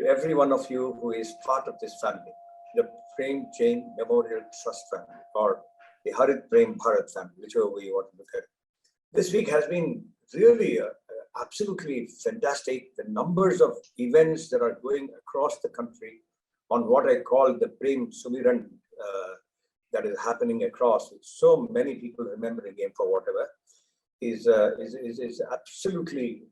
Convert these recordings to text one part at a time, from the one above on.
every one of you who is part of this family, the Prem Jain Memorial Trust family, or the Harit Prem Bharat family, whichever way you want to look at it. This week has been really absolutely fantastic. The numbers of events that are going across the country on what I call the Prem Sumiran that is happening across, with so many people remembering him for whatever, is absolutely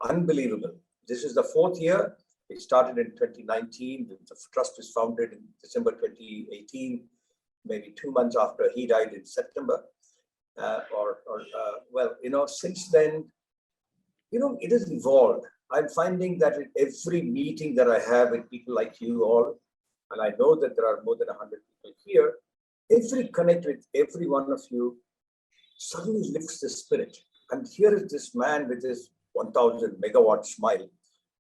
unbelievable. This is the fourth year. It started in 2019. The trust was founded in December 2018, maybe 2 months after he died in September. Since then, it has evolved. I'm finding that in every meeting that I have with people like you all, and I know that there are more than 100 people here, every connect with every one of you suddenly lifts the spirit. And here is this man with his 1000 megawatt smile,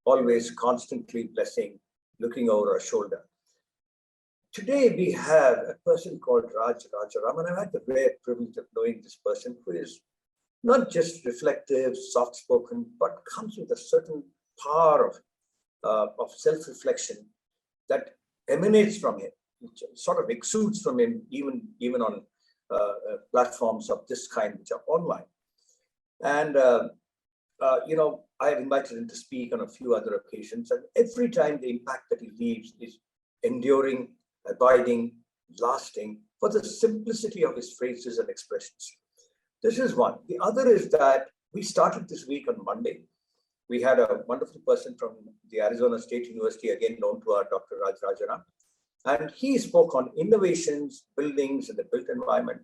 always constantly blessing, looking over our shoulder. Today we have a person called Raj Rajaraman. I've had the rare privilege of knowing this person, who is not just reflective, soft-spoken, but comes with a certain power of self-reflection that emanates from him, which sort of exudes from him, even on platforms of this kind, which are online. And I have invited him to speak on a few other occasions, and every time the impact that he leaves is enduring, abiding, lasting, for the simplicity of his phrases and expressions. This is one. The other is that we started this week on Monday. We had a wonderful person from the Arizona State University, again known to our Dr. Raj Rajaram, and he spoke on innovations, buildings, and the built environment.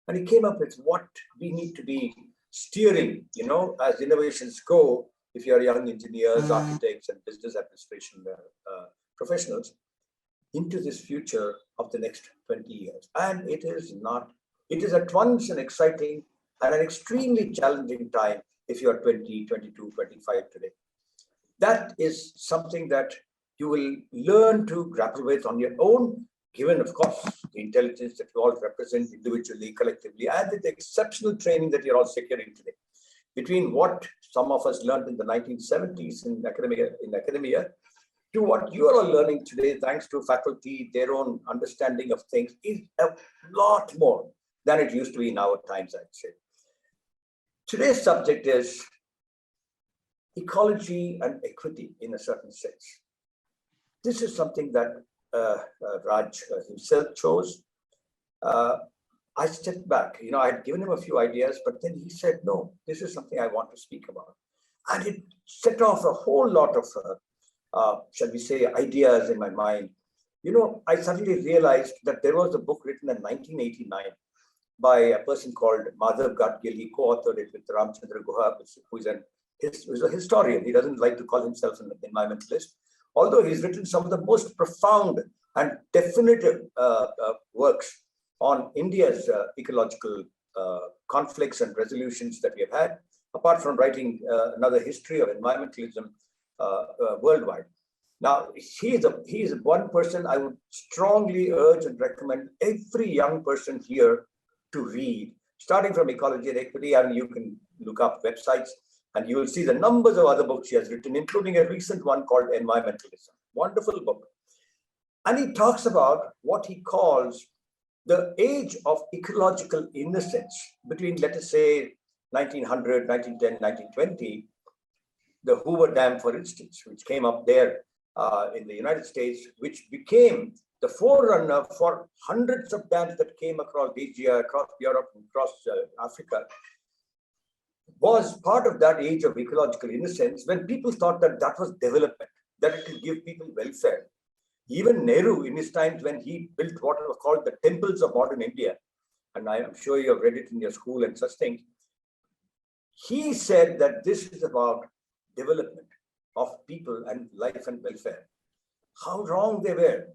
And he came up with what we need to be steering, as innovations go, if you're young engineers, architects, and business administration professionals, into this future of the next 20 years. And it is at once an exciting and an extremely challenging time if you're 20, 22, 25 today. That is something that you will learn to grapple with on your own, given, of course, the intelligence that you all represent individually, collectively, and with the exceptional training that you're all securing today. Between what some of us learned in the 1970s in academia, to what you are all learning today, thanks to faculty, their own understanding of things, is a lot more than it used to be in our times, I'd say. Today's subject is ecology and equity in a certain sense. This is something that Raj himself chose. I stepped back. I had given him a few ideas, but then he said, no, this is something I want to speak about. And it set off a whole lot of, shall we say, ideas in my mind. I suddenly realized that there was a book written in 1989 by a person called Madhav Gadgil. He co-authored it with Ramchandra Guha, who is a historian. He doesn't like to call himself an environmentalist, although he's written some of the most profound and definitive works on India's ecological conflicts and resolutions that we have had, apart from writing another history of environmentalism worldwide. Now, he is one person I would strongly urge and recommend every young person here to read, starting from Ecology and Equity, and you can look up websites, and you will see the numbers of other books he has written, including a recent one called Environmentalism. Wonderful book. And he talks about what he calls the age of ecological innocence between, let us say, 1900, 1910, 1920, the Hoover Dam, for instance, which came up there in the United States, which became the forerunner for hundreds of dams that came across Asia, across Europe, across Africa, was part of that age of ecological innocence when people thought that that was development, that it will give people welfare. Even Nehru, in his times when he built what were called the temples of modern India, and I am sure you have read it in your school and such things, he said that this is about development of people and life and welfare. How wrong they were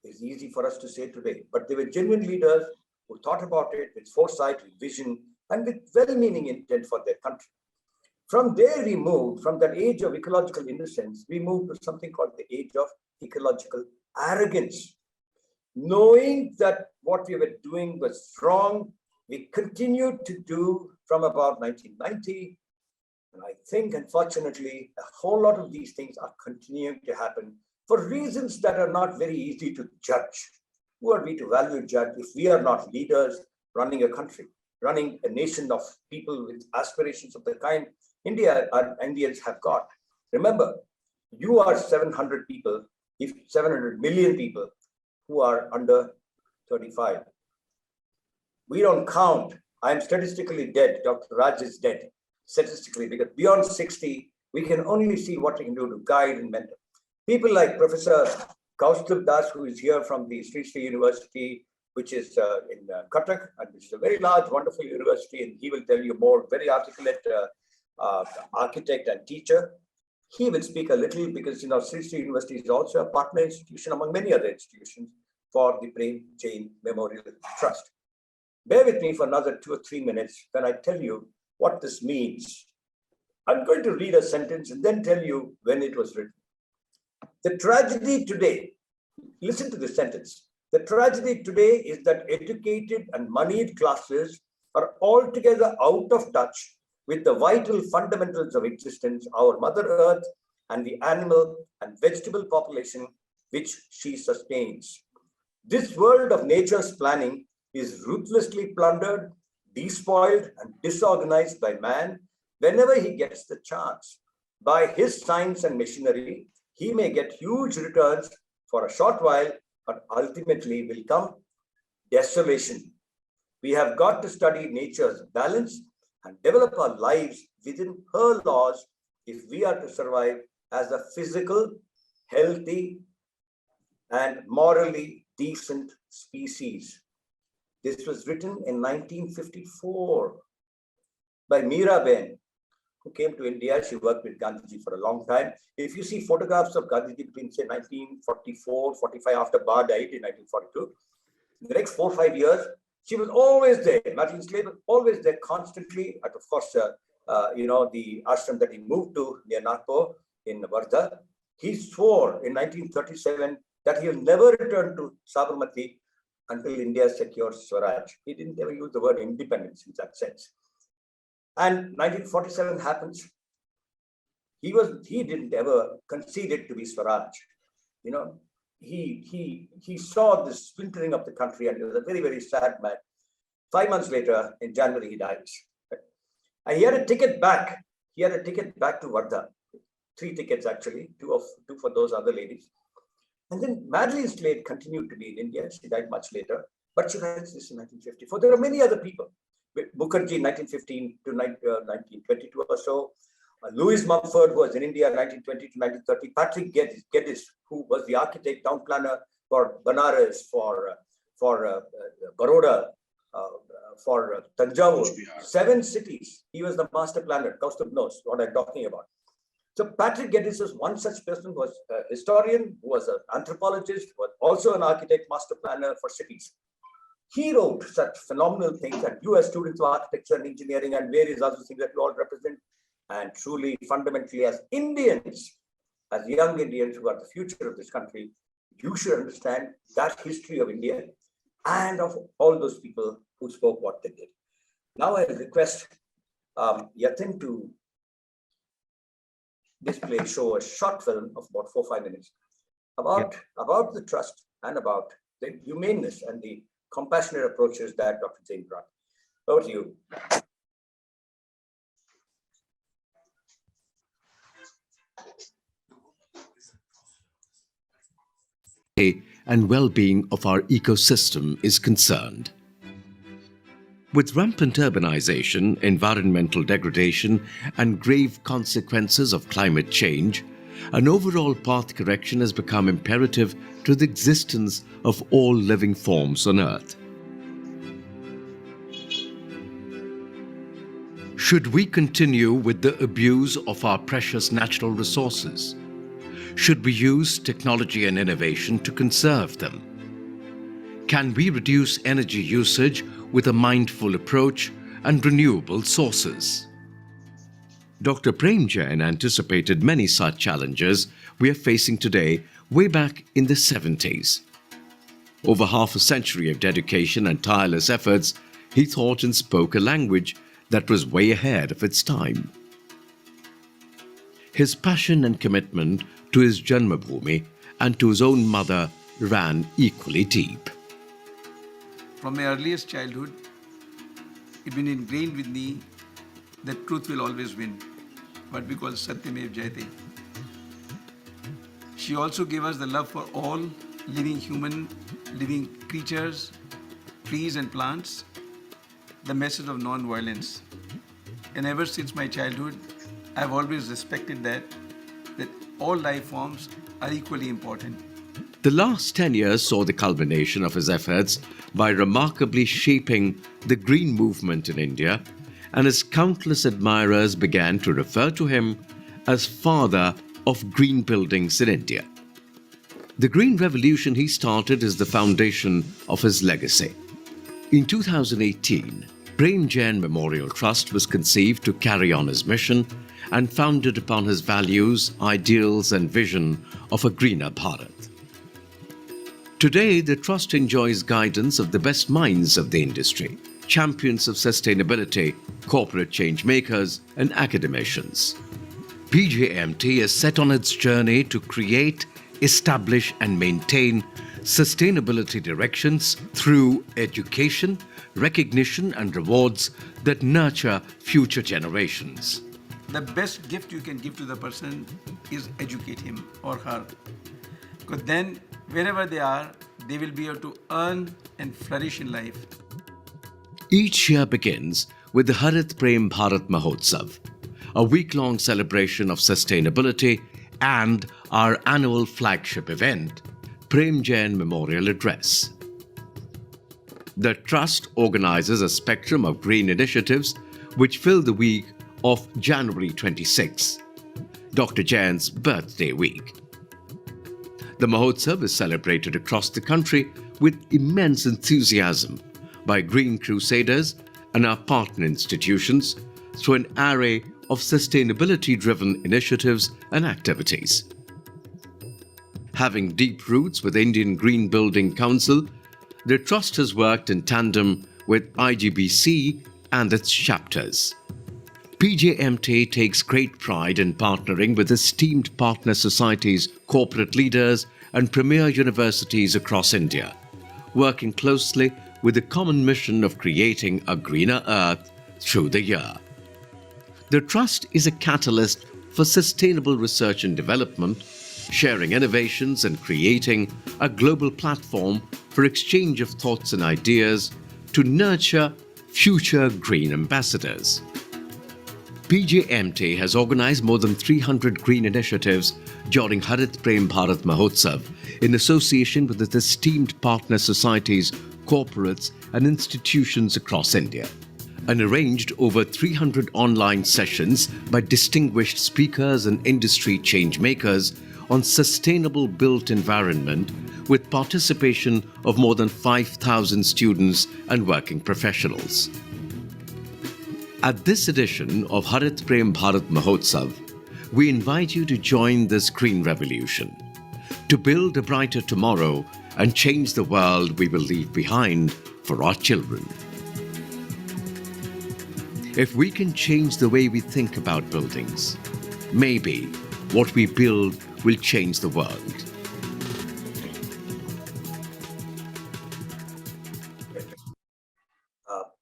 is easy for us to say today, but they were genuine leaders who thought about it with foresight, with vision, and with well-meaning intent for their country. From there we moved, from that age of ecological innocence, we moved to something called the age of ecological arrogance. Knowing that what we were doing was wrong, we continued to do from about 1990. And I think, unfortunately, a whole lot of these things are continuing to happen for reasons that are not very easy to judge. Who are we to value judge if we are not leaders running a country, running a nation of people with aspirations of the kind Indians have got? Remember, you are 700 people, if 700 million people who are under 35. We don't count. I'm statistically dead. Dr. Raj is dead, statistically, because beyond 60, we can only see what we can do to guide and mentor. People like Professor Kaustubh Das, who is here from the Sri Sri University, which is in Cuttack, and which is a very large, wonderful university, and he will tell you more, very articulate architect and teacher. He will speak a little because, Sri Sri University is also a partner institution among many other institutions for the Prem Jain Memorial Trust. Bear with me for another 2 or 3 minutes when I tell you what this means. I'm going to read a sentence and then tell you when it was written. The tragedy today, listen to this sentence. The tragedy today is that educated and moneyed classes are altogether out of touch with the vital fundamentals of existence, our Mother Earth and the animal and vegetable population which she sustains. This world of nature's planning is ruthlessly plundered, despoiled, and disorganized by man whenever he gets the chance. By his science and machinery, he may get huge returns for a short while, but ultimately will come desolation. We have got to study nature's balance and develop our lives within her laws if we are to survive as a physical, healthy, and morally decent species. This was written in 1954 by Miraben, who came to India. She worked with Gandhiji for a long time. If you see photographs of Gandhiji between, say, 1944, 45, after Bar died in 1942, in the next 4 or 5 years, she was always there. Madeline Slade was always there constantly. And of course, the ashram that he moved to near Nagpur in Wardha, he swore in 1937 that he'll never return to Sabarmati until India secures Swaraj. He didn't ever use the word independence in that sense. And 1947 happens. He didn't ever concede it to be Swaraj. He saw this splintering of the country, and he was a very, very sad man. 5 months later, in January, he dies. And he had a ticket back. He had a ticket back to Wardha. 3 tickets, actually, two for those other ladies. And then Madeline Slade continued to be in India. She died much later, but she writes this in 1954. There are many other people. Mukherjee, 1915 to 1922 or so. Louis Mumford, who was in India 1920 to 1930. Patrick Geddes, who was the architect, town planner for Banaras, for Baroda, for Tanjavur. 7 cities. He was the master planner. Kaustubh knows what I'm talking about. So Patrick Geddes was one such person, who was a historian, who was an anthropologist, who was also an architect, master planner for cities. He wrote such phenomenal things, and you as students of architecture and engineering and various other things that you all represent, and truly, fundamentally, as Indians, as young Indians who are the future of this country, you should understand that history of India and of all those people who spoke what they did. Now I request Yatin to show a short film of about 4 or 5 minutes about the trust and about the humaneness and the compassionate approaches that Dr. Jain brought. Over to you. And well-being of our ecosystem is concerned. With rampant urbanization, environmental degradation, and grave consequences of climate change, an overall path correction has become imperative to the existence of all living forms on Earth. Should we continue with the abuse of our precious natural resources? Should we use technology and innovation to conserve them? Can we reduce energy usage with a mindful approach and renewable sources? Dr. Prem Jain anticipated many such challenges we are facing today way back in the 70s. Over half a century of dedication and tireless efforts, he thought and spoke a language that was way ahead of its time. His passion and commitment to his Janmabhoomi and to his own mother ran equally deep. From my earliest childhood, it's been ingrained with me that truth will always win. What we call Satyamev Jayate. She also gave us the love for all living creatures, trees and plants, the message of non-violence. And ever since my childhood, I've always respected that all life forms are equally important. The last 10 years saw the culmination of his efforts by remarkably shaping the green movement in India, and his countless admirers began to refer to him as father of green buildings in India. The green revolution he started is the foundation of his legacy. In 2018, Prem Jain Memorial Trust was conceived to carry on his mission and founded upon his values, ideals and vision of a greener Bharat. Today, the Trust enjoys guidance of the best minds of the industry, champions of sustainability, corporate change makers and academicians. PJMT is set on its journey to create, establish and maintain sustainability directions through education, recognition and rewards that nurture future generations. The best gift you can give to the person is educate him or her. Because then, wherever they are, they will be able to earn and flourish in life. Each year begins with the Harit Prem Bharat Mahotsav, a week-long celebration of sustainability, and our annual flagship event, Prem Jain Memorial Address. The Trust organizes a spectrum of green initiatives which fill the week of January 26, Dr. Jain's birthday week. The Mahotsav is celebrated across the country with immense enthusiasm by Green Crusaders and our partner institutions through an array of sustainability-driven initiatives and activities. Having deep roots with Indian Green Building Council, the Trust has worked in tandem with IGBC and its chapters. PJMT takes great pride in partnering with esteemed partner societies, corporate leaders and premier universities across India, working closely with the common mission of creating a greener earth through the year. The Trust is a catalyst for sustainable research and development, sharing innovations and creating a global platform for exchange of thoughts and ideas to nurture future green ambassadors. PJMT has organized more than 300 green initiatives during Harit Prem Bharat Mahotsav in association with its esteemed partner societies, corporates and institutions across India, and arranged over 300 online sessions by distinguished speakers and industry change makers on sustainable built environment with participation of more than 5,000 students and working professionals. At this edition of Harit Prem Bharat Mahotsav, we invite you to join this green revolution, to build a brighter tomorrow and change the world we will leave behind for our children. If we can change the way we think about buildings, maybe what we build will change the world.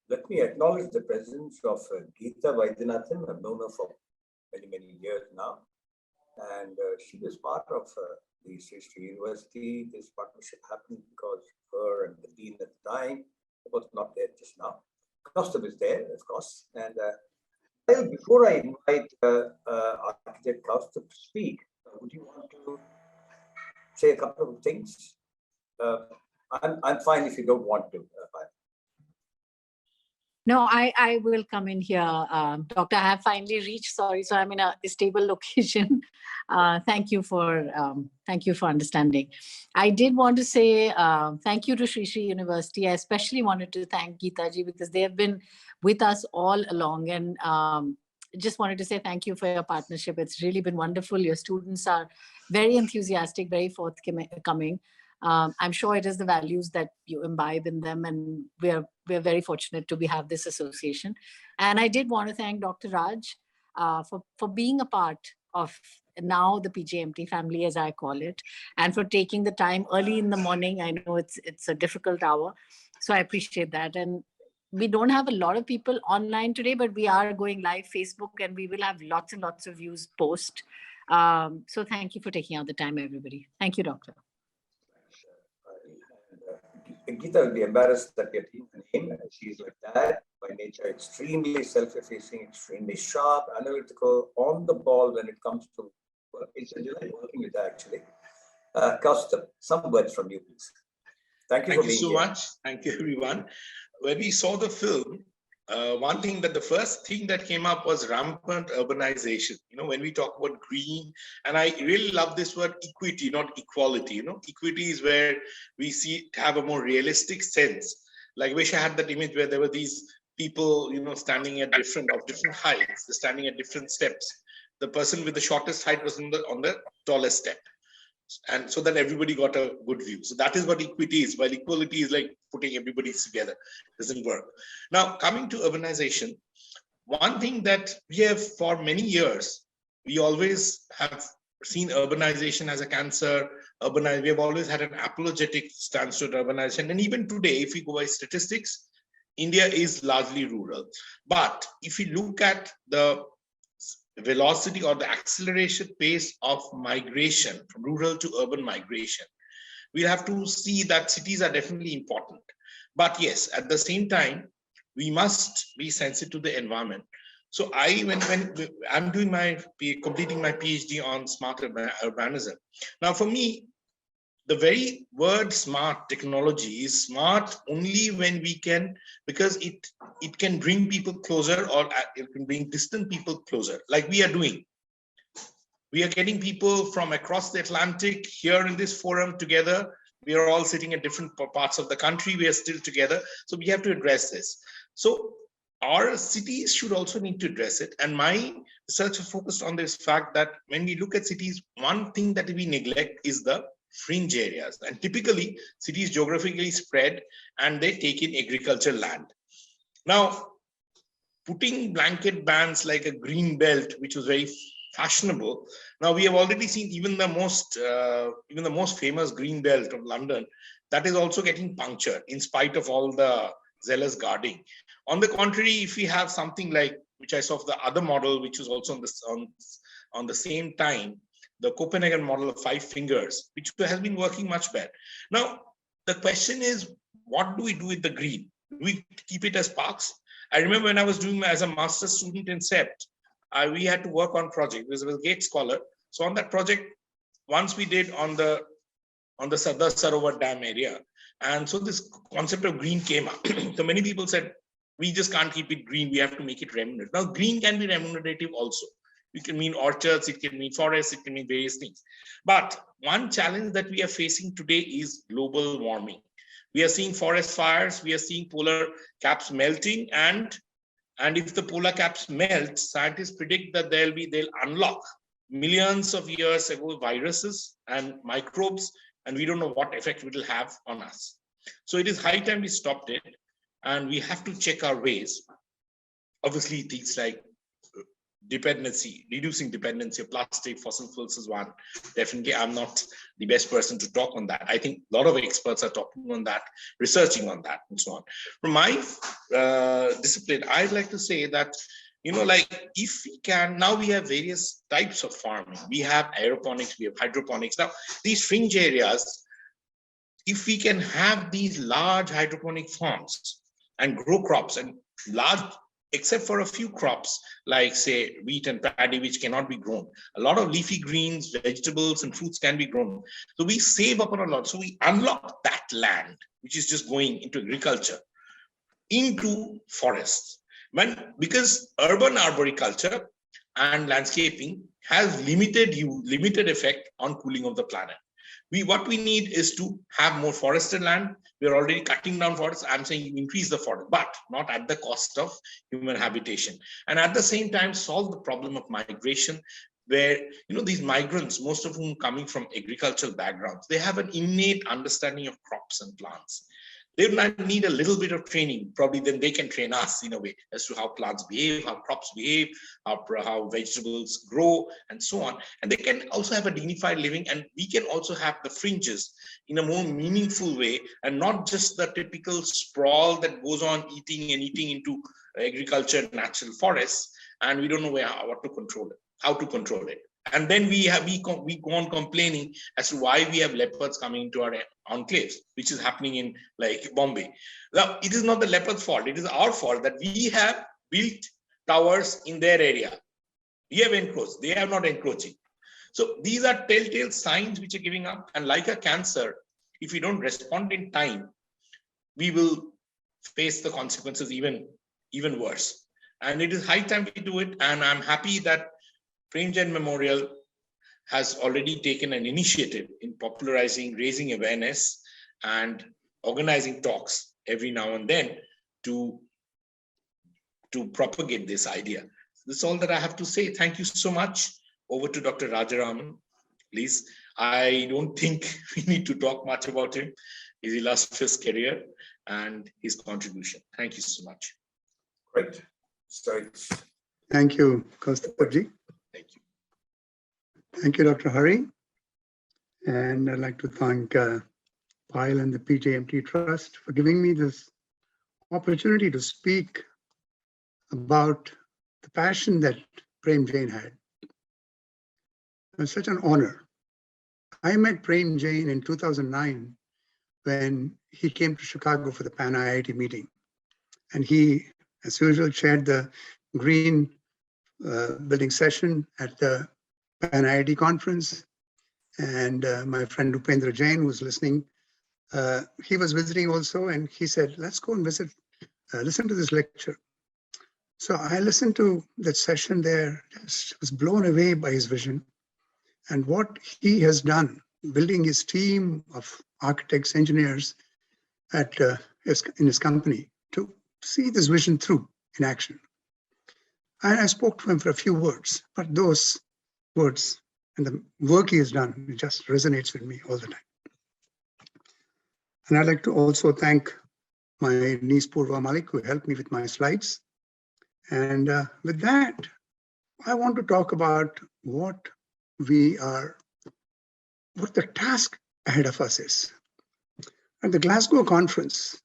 Let me acknowledge the presence of Geeta Vaidyanathan. I've known her for many, many years now. And she was part of the Sri Sri University. This partnership happened because her and the dean at the time, both not there just now. Kaustav is there, of course. And well, before I invite Architect Kaustav to speak, would you want to say a couple of things? I'm fine if you don't want to. No, I will come in here, Doctor. I have finally reached. Sorry, so I'm in a stable location. Thank you for understanding. I did want to say thank you to Sri Sri University. I especially wanted to thank Geeta ji because they have been with us all along, and just wanted to say thank you for your partnership. It's really been wonderful. Your students are very enthusiastic, very forthcoming. I'm sure it is the values that you imbibe in them, and we're very fortunate to have this association. And I did want to thank Dr. Raj for being a part of now the PJMT family, as I call it, and for taking the time early in the morning. I know it's a difficult hour, so I appreciate that. And we don't have a lot of people online today, but we are going live Facebook, and we will have lots and lots of views post. So thank you for taking out the time, everybody. Thank you, Doctor. Geeta will be embarrassed that we are taking her name. She's like that by nature, extremely self-effacing, extremely sharp, analytical, on the ball when it comes to work. It's a delight working with her, actually. Kaustubh, some words from you, please. Thank you for being here. Thank you so much. Thank you, everyone. When we saw the film, the first thing that came up was rampant urbanization. When we talk about green, and I really love this word equity, not equality. Equity is where we have a more realistic sense. Like, wish I had that image where there were these people, standing at different heights, standing at different steps. The person with the shortest height was on the tallest step. And so that everybody got a good view. So that is what equity is, while equality is like putting everybody together. It doesn't work. Now, coming to urbanization, one thing that we have for many years, we always have seen urbanization as a cancer. We have always had an apologetic stance to urbanization. And even today, if we go by statistics, India is largely rural. But if you look at the velocity or the acceleration pace of migration from rural to urban migration, we have to see that cities are definitely important. But yes, at the same time, we must be sensitive to the environment. So when I'm completing my PhD on smart urbanism. Now, for me, the very word smart technology is smart only when we can, because it can bring people closer, or it can bring distant people closer, like we are doing. We are getting people from across the Atlantic here in this forum together. We are all sitting at different parts of the country. We are still together. So we have to address this. So our cities should also need to address it. And my research is focused on this fact that when we look at cities, one thing that we neglect is the fringe areas. And typically, cities geographically spread and they take in agricultural land. Now, putting blanket bans like a green belt, which was very fashionable. Now we have already seen even the most famous green belt of London, that is also getting punctured in spite of all the zealous guarding. On the contrary, if we have something like, which I saw of the other model, which was also on the same time, the Copenhagen model of 5 fingers, which has been working much better. Now, the question is, what do we do with the green? Do we keep it as parks? I remember when I was doing as a master's student in SEPT, we had to work on project. This was a Gate Scholar. So on that project, once we did on the Sardar Sarovar Dam area. And so this concept of green came up. So many people said, we just can't keep it green. We have to make it remunerative. Now, green can be remunerative also. It can mean orchards, it can mean forests, it can mean various things. But one challenge that we are facing today is global warming. We are seeing forest fires, we are seeing polar caps melting, and if the polar caps melt, scientists predict that they'll unlock millions of years ago viruses and microbes, and we don't know what effect it will have on us. So it is high time we stopped it, and we have to check our ways. Obviously, things like reducing dependency of plastic, fossil fuels is one. Definitely, I'm not the best person to talk on that. I think a lot of experts are talking on that, researching on that, and so on. From my discipline, I'd like to say that, like if we can, now we have various types of farming. We have aeroponics, we have hydroponics. Now, these fringe areas, if we can have these large hydroponic farms and grow crops and large, except for a few crops like say wheat and paddy, which cannot be grown. A lot of leafy greens, vegetables and fruits can be grown. So we save up on a lot. So we unlock that land, which is just going into agriculture, into forests. Because urban arboriculture and landscaping has limited effect on cooling of the planet. What we need is to have more forested land. We're already cutting down forests. I'm saying you increase the forest, but not at the cost of human habitation. And at the same time, solve the problem of migration, where these migrants, most of whom coming from agricultural backgrounds, they have an innate understanding of crops and plants. They might need a little bit of training, probably then they can train us in a way as to how plants behave, how crops behave, how vegetables grow, and so on. And they can also have a dignified living, and we can also have the fringes in a more meaningful way, and not just the typical sprawl that goes on eating and eating into agriculture, natural forests, and we don't know what to control it, how to control it. And then we go on complaining as to why we have leopards coming into our enclaves, which is happening in like Bombay. Now, it is not the leopard's fault. It is our fault that we have built towers in their area. We have encroached. They have not encroaching. So these are telltale signs which are giving up. And like a cancer, if we don't respond in time, we will face the consequences even worse. And it is high time we do it. And I'm happy that Premchand Memorial has already taken an initiative in popularizing, raising awareness, and organizing talks every now and then to propagate this idea. That's all that I have to say. Thank you so much. Over to Dr. Rajaraman, please. I don't think we need to talk much about him, his illustrious career and his contribution. Thank you so much. Great. So Thank you, Kaustubji. Thank you. Thank you, Dr. Hari. And I'd like to thank Pyle and the PJMT Trust for giving me this opportunity to speak about the passion that Prem Jain had. It was such an honor. I met Prem Jain in 2009 when he came to Chicago for the Pan IIT meeting. And he, as usual, chaired the green building session at the Pan IIT conference. And my friend Upendra Jain was listening. He was visiting also, and he said, let's go and visit, listen to this lecture. So I listened to that session there, just was blown away by his vision and what he has done, building his team of architects, engineers at in his company to see this vision through in action. And I spoke to him for a few words, but those words and the work he has done, it just resonates with me all the time. And I'd like to also thank my niece Purva Malik, who helped me with my slides. And with that, I want to talk about what the task ahead of us is. At the Glasgow conference,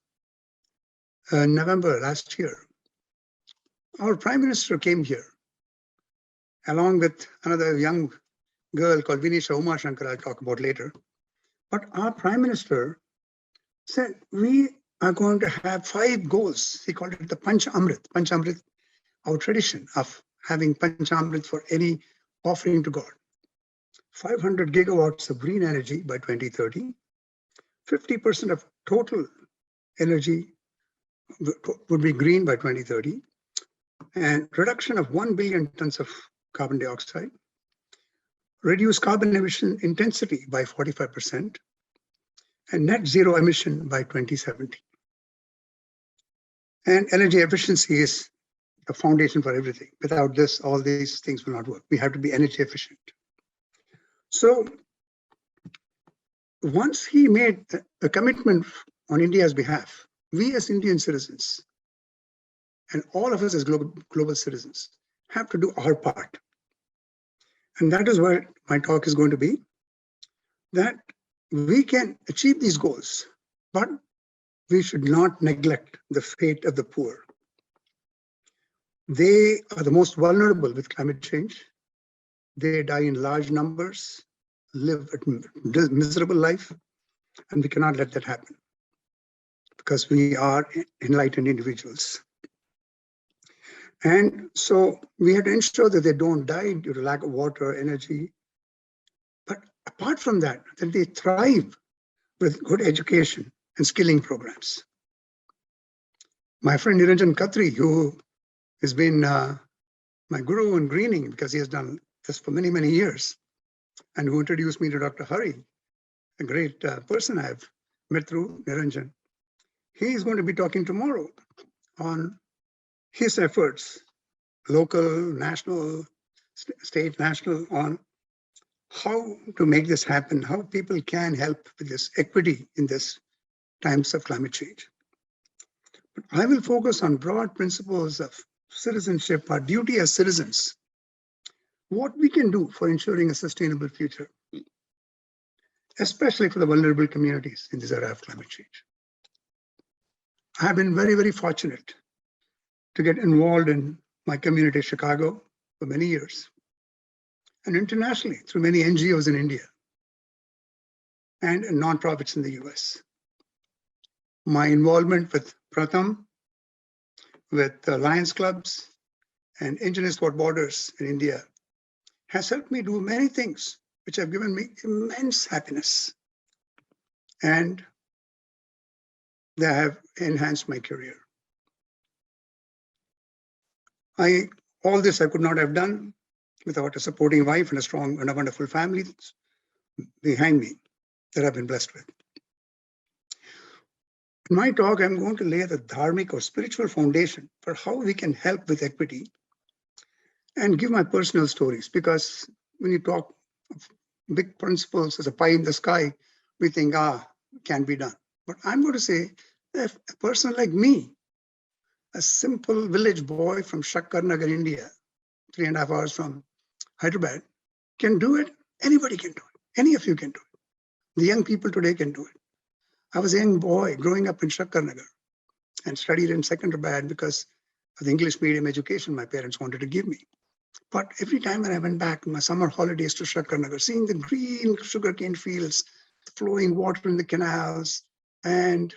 November last year, our Prime Minister came here, along with another young girl called Vinisha Umashankar, I'll talk about later. But our Prime Minister said, we are going to have 5 goals. He called it the Panch Amrit. Panch Amrit, our tradition of having Panch Amrit for any offering to God. 500 gigawatts of green energy by 2030, 50% of total energy would be green by 2030, and reduction of 1 billion tons of carbon dioxide, reduce carbon emission intensity by 45%, and net zero emission by 2070. And energy efficiency is the foundation for everything. Without this, all these things will not work. We have to be energy efficient. So once he made a commitment on India's behalf, we as Indian citizens, and all of us as global citizens, have to do our part. And that is what my talk is going to be, that we can achieve these goals, but we should not neglect the fate of the poor. They are the most vulnerable with climate change. They die in large numbers, live a miserable life, and we cannot let that happen because we are enlightened individuals. And so we have to ensure that they don't die due to lack of water, energy. But apart from that, that they thrive with good education and skilling programs. My friend Niranjan Khatri, who has been my guru in greening because he has done this for many, many years, and who introduced me to Dr. Hari, a great person I've met through Niranjan. He is going to be talking tomorrow on his efforts, local, national, state, national, on how to make this happen, how people can help with this equity in this times of climate change. But I will focus on broad principles of citizenship, our duty as citizens, what we can do for ensuring a sustainable future, especially for the vulnerable communities in this era of climate change. I have been very, very fortunate to get involved in my community, Chicago, for many years, and internationally through many NGOs in India and nonprofits in the US. My involvement with Pratham, with Lions Clubs and Engineers Without Borders in India has helped me do many things which have given me immense happiness, and they have enhanced my career. All this I could not have done without a supporting wife and a strong and a wonderful family behind me that I've been blessed with. In my talk, I'm going to lay the dharmic or spiritual foundation for how we can help with equity and give my personal stories, because when you talk of big principles as a pie in the sky, we think, can be done. But I'm going to say, if a person like me, a simple village boy from Shakkarnagar, India, 3.5 hours from Hyderabad, can do it, anybody can do it. Any of you can do it. The young people today can do it. I was a young boy growing up in Shakkarnagar and studied in Secunderabad because of the English medium education my parents wanted to give me. But every time when I went back in my summer holidays to Shakkarnagar, seeing the green sugarcane fields, flowing water in the canals, and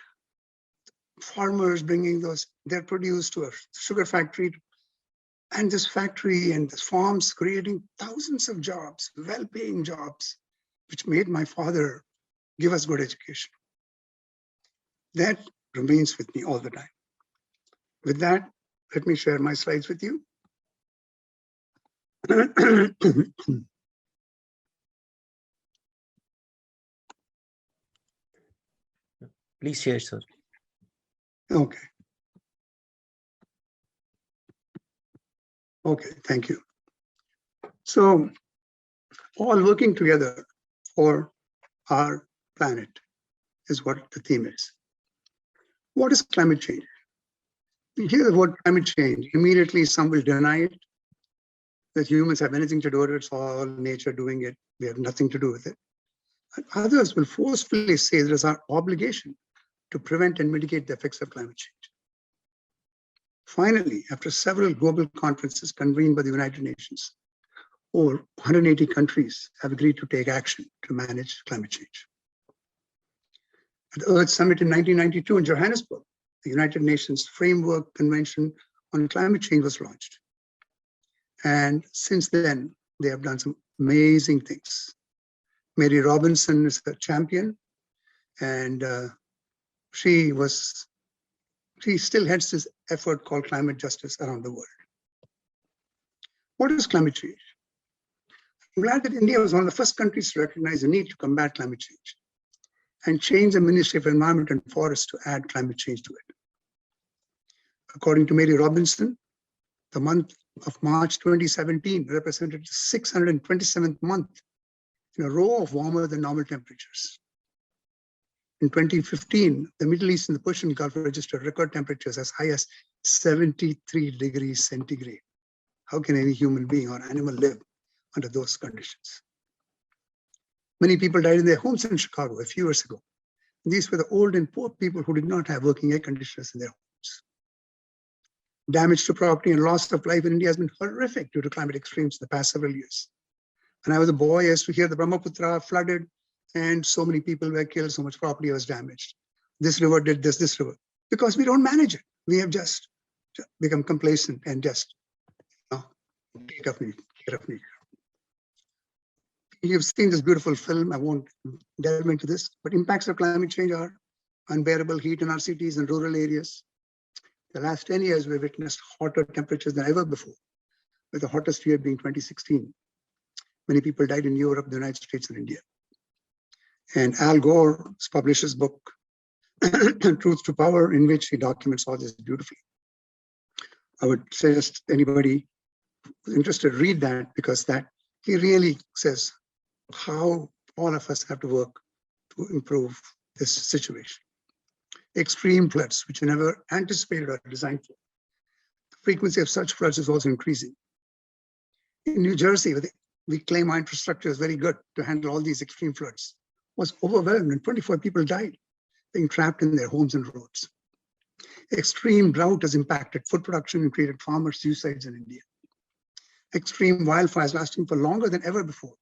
farmers bringing their produce to a sugar factory, and this factory and this farms creating thousands of jobs, well-paying jobs, which made my father give us good education. That remains with me all the time. With that, let me share my slides with you. Please share, sir. Okay. Okay, thank you. So, all working together for our planet is what the theme is. What is climate change? You hear the word climate change, immediately some will deny it, that humans have anything to do with it, it's all nature doing it, we have nothing to do with it. And others will forcefully say that it's our obligation to prevent and mitigate the effects of climate change. Finally, after several global conferences convened by the United Nations, over 180 countries have agreed to take action to manage climate change. At the Earth Summit in 1992 in Johannesburg, the United Nations Framework Convention on Climate Change was launched. And since then, they have done some amazing things. Mary Robinson is the champion, and she still heads this effort called climate justice around the world. What is climate change? I'm glad that India was one of the first countries to recognize the need to combat climate change and change the Ministry of Environment and Forests to add climate change to it. According to Mary Robinson, the month of March 2017 represented the 627th month in a row of warmer than normal temperatures. In 2015, the Middle East and the Persian Gulf registered record temperatures as high as 73 degrees centigrade. How can any human being or animal live under those conditions? Many people died in their homes in Chicago a few years ago. These were the old and poor people who did not have working air conditioners in their homes. Damage to property and loss of life in India has been horrific due to climate extremes in the past several years. When I was a boy, I used to hear the Brahmaputra flooded and so many people were killed, so much property was damaged. This river did this river. Because we don't manage it. We have just become complacent and just take care of nature. You've seen this beautiful film. I won't delve into this, but impacts of climate change are unbearable heat in our cities and rural areas. The last 10 years, we've witnessed hotter temperatures than ever before, with the hottest year being 2016. Many people died in Europe, the United States, and India. And Al Gore published his book, Truth to Power, in which he documents all this beautifully. I would suggest anybody who's interested read that, because that he really says how all of us have to work to improve this situation. extreme floods, which we never anticipated or designed for. The frequency of such floods is also increasing. In New Jersey, we claim our infrastructure is very good to handle all these extreme floods, was overwhelmed and 24 people died, being trapped in their homes and roads. Extreme drought has impacted food production and created farmer suicides in India. Extreme wildfires lasting for longer than ever before,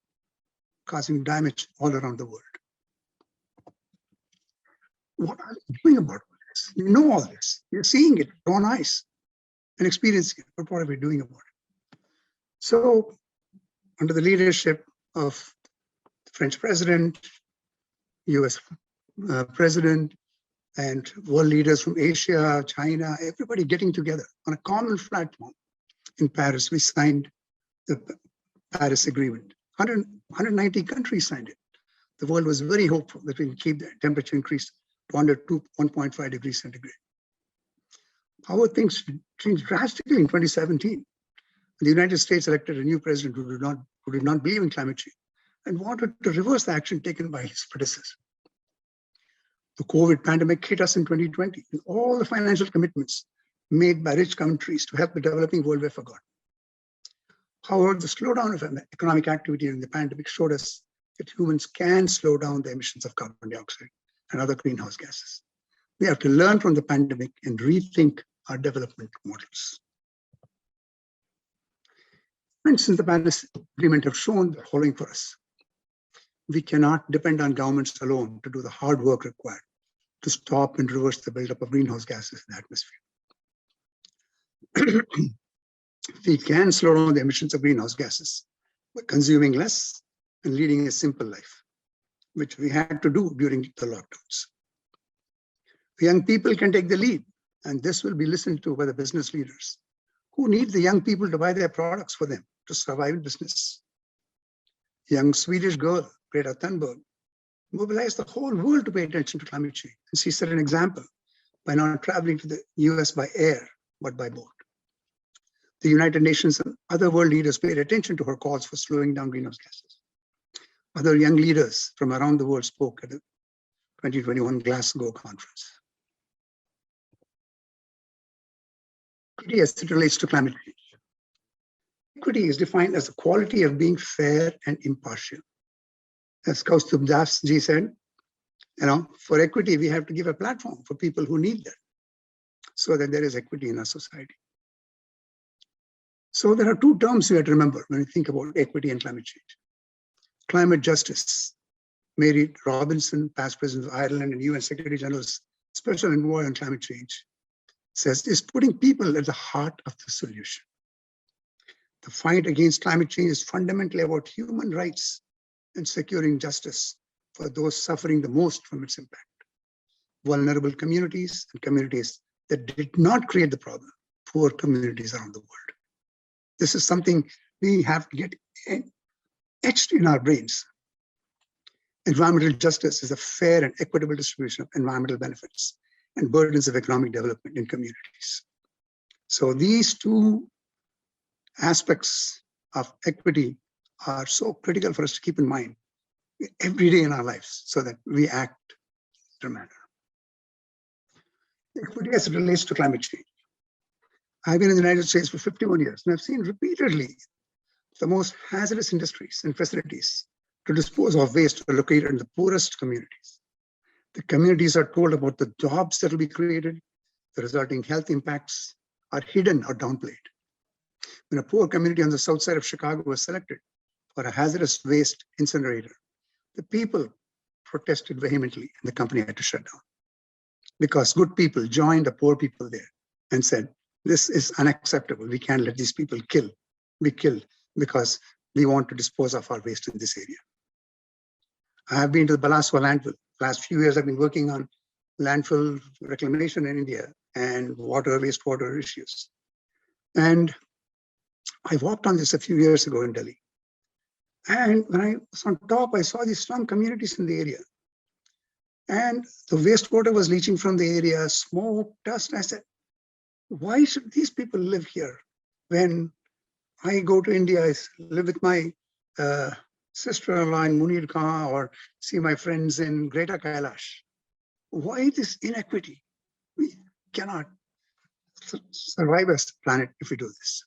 causing damage all around the world. What are we doing about this? We know all this. We're seeing it with our own eyes and experiencing it, but what are we doing about it? So, under the leadership of the French president, US president, and world leaders from Asia, China, everybody getting together on a common platform in Paris, we signed the Paris Agreement. 190 countries signed it. The world was very hopeful that we can keep the temperature increase to under 1.5 degrees centigrade. However, things changed drastically in 2017. The United States elected a new president who did not believe in climate change and wanted to reverse the action taken by his predecessor. The COVID pandemic hit us in 2020, and all the financial commitments made by rich countries to help the developing world were forgotten. However, the slowdown of economic activity during the pandemic showed us that humans can slow down the emissions of carbon dioxide and other greenhouse gases. We have to learn from the pandemic and rethink our development models. For instance, the Paris Agreement have shown the following for us. We cannot depend on governments alone to do the hard work required to stop and reverse the buildup of greenhouse gases in the atmosphere. We can slow down the emissions of greenhouse gases by consuming less and leading a simple life, which we had to do during the lockdowns. Young people can take the lead, and this will be listened to by the business leaders who need the young people to buy their products for them to survive in business. Young Swedish girl, Greta Thunberg, mobilized the whole world to pay attention to climate change. And she set an example by not traveling to the US by air, but by boat. The United Nations and other world leaders paid attention to her calls for slowing down greenhouse gases. Other young leaders from around the world spoke at the 2021 Glasgow conference. Equity as it relates to climate change. Equity is defined as the quality of being fair and impartial. As Kaustubh Das ji said, for equity, we have to give a platform for people who need that so that there is equity in our society. So there are two terms we have to remember when we think about equity and climate change. Climate justice. Mary Robinson, past president of Ireland and UN Secretary General's special envoy on climate change, says is putting people at the heart of the solution. The fight against climate change is fundamentally about human rights and securing justice for those suffering the most from its impact. Vulnerable communities and communities that did not create the problem, poor communities around the world. This is something we have to get etched in our brains. Environmental justice is a fair and equitable distribution of environmental benefits and burdens of economic development in communities. So these two aspects of equity are so critical for us to keep in mind every day in our lives so that we act in a manner. Equity as it relates to climate change. I've been in the United States for 51 years, and I've seen repeatedly the most hazardous industries and facilities to dispose of waste are located in the poorest communities. The communities are told about the jobs that will be created, the resulting health impacts are hidden or downplayed. When a poor community on the south side of Chicago was selected for a hazardous waste incinerator, the people protested vehemently and the company had to shut down because good people joined the poor people there and said, this is unacceptable. We can't let these people be killed because we want to dispose of our waste in this area. I have been to the Balaswa landfill. Last few years, I've been working on landfill reclamation in India and wastewater issues. And I walked on this a few years ago in Delhi. And when I was on top, I saw these slum communities in the area. And the wastewater was leaching from the area, smoke, dust. I said, why should these people live here? When I go to India, I live with my sister-in-law in Munir Khan or see my friends in Greater Kailash. Why this inequity? We cannot survive as a planet if we do this.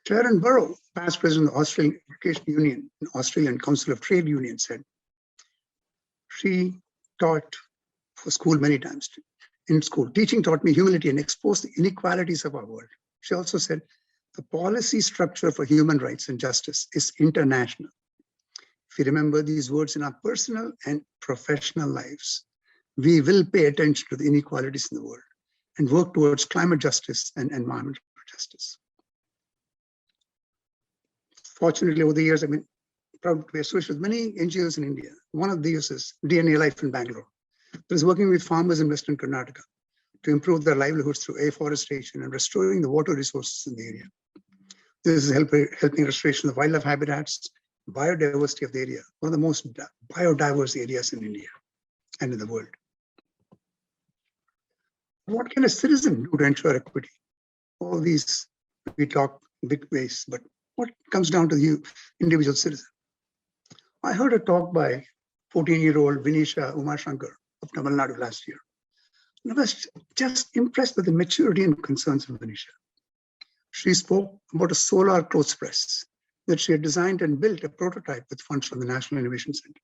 Sharon Burrow, past president of the Australian Education Union and Australian Council of Trade Unions, said she taught for school many times. In school, teaching taught me humility and exposed the inequalities of our world. She also said the policy structure for human rights and justice is international. If we remember these words in our personal and professional lives, we will pay attention to the inequalities in the world and work towards climate justice and environmental justice. Fortunately, over the years, I've been proud to be associated with many NGOs in India. One of these is DNA Life in Bangalore. That is working with farmers in Western Karnataka to improve their livelihoods through afforestation and restoring the water resources in the area. This is helping restoration of wildlife habitats, biodiversity of the area, one of the most biodiverse areas in India and in the world. What can a citizen do to ensure equity? All these, we talk big ways, but what comes down to the individual citizen? I heard a talk by 14-year-old Vinisha Umashankar of Tamil Nadu last year. And I was just impressed with the maturity and concerns of Vinisha. She spoke about a solar clothes press that she had designed and built a prototype with funds from the National Innovation Center.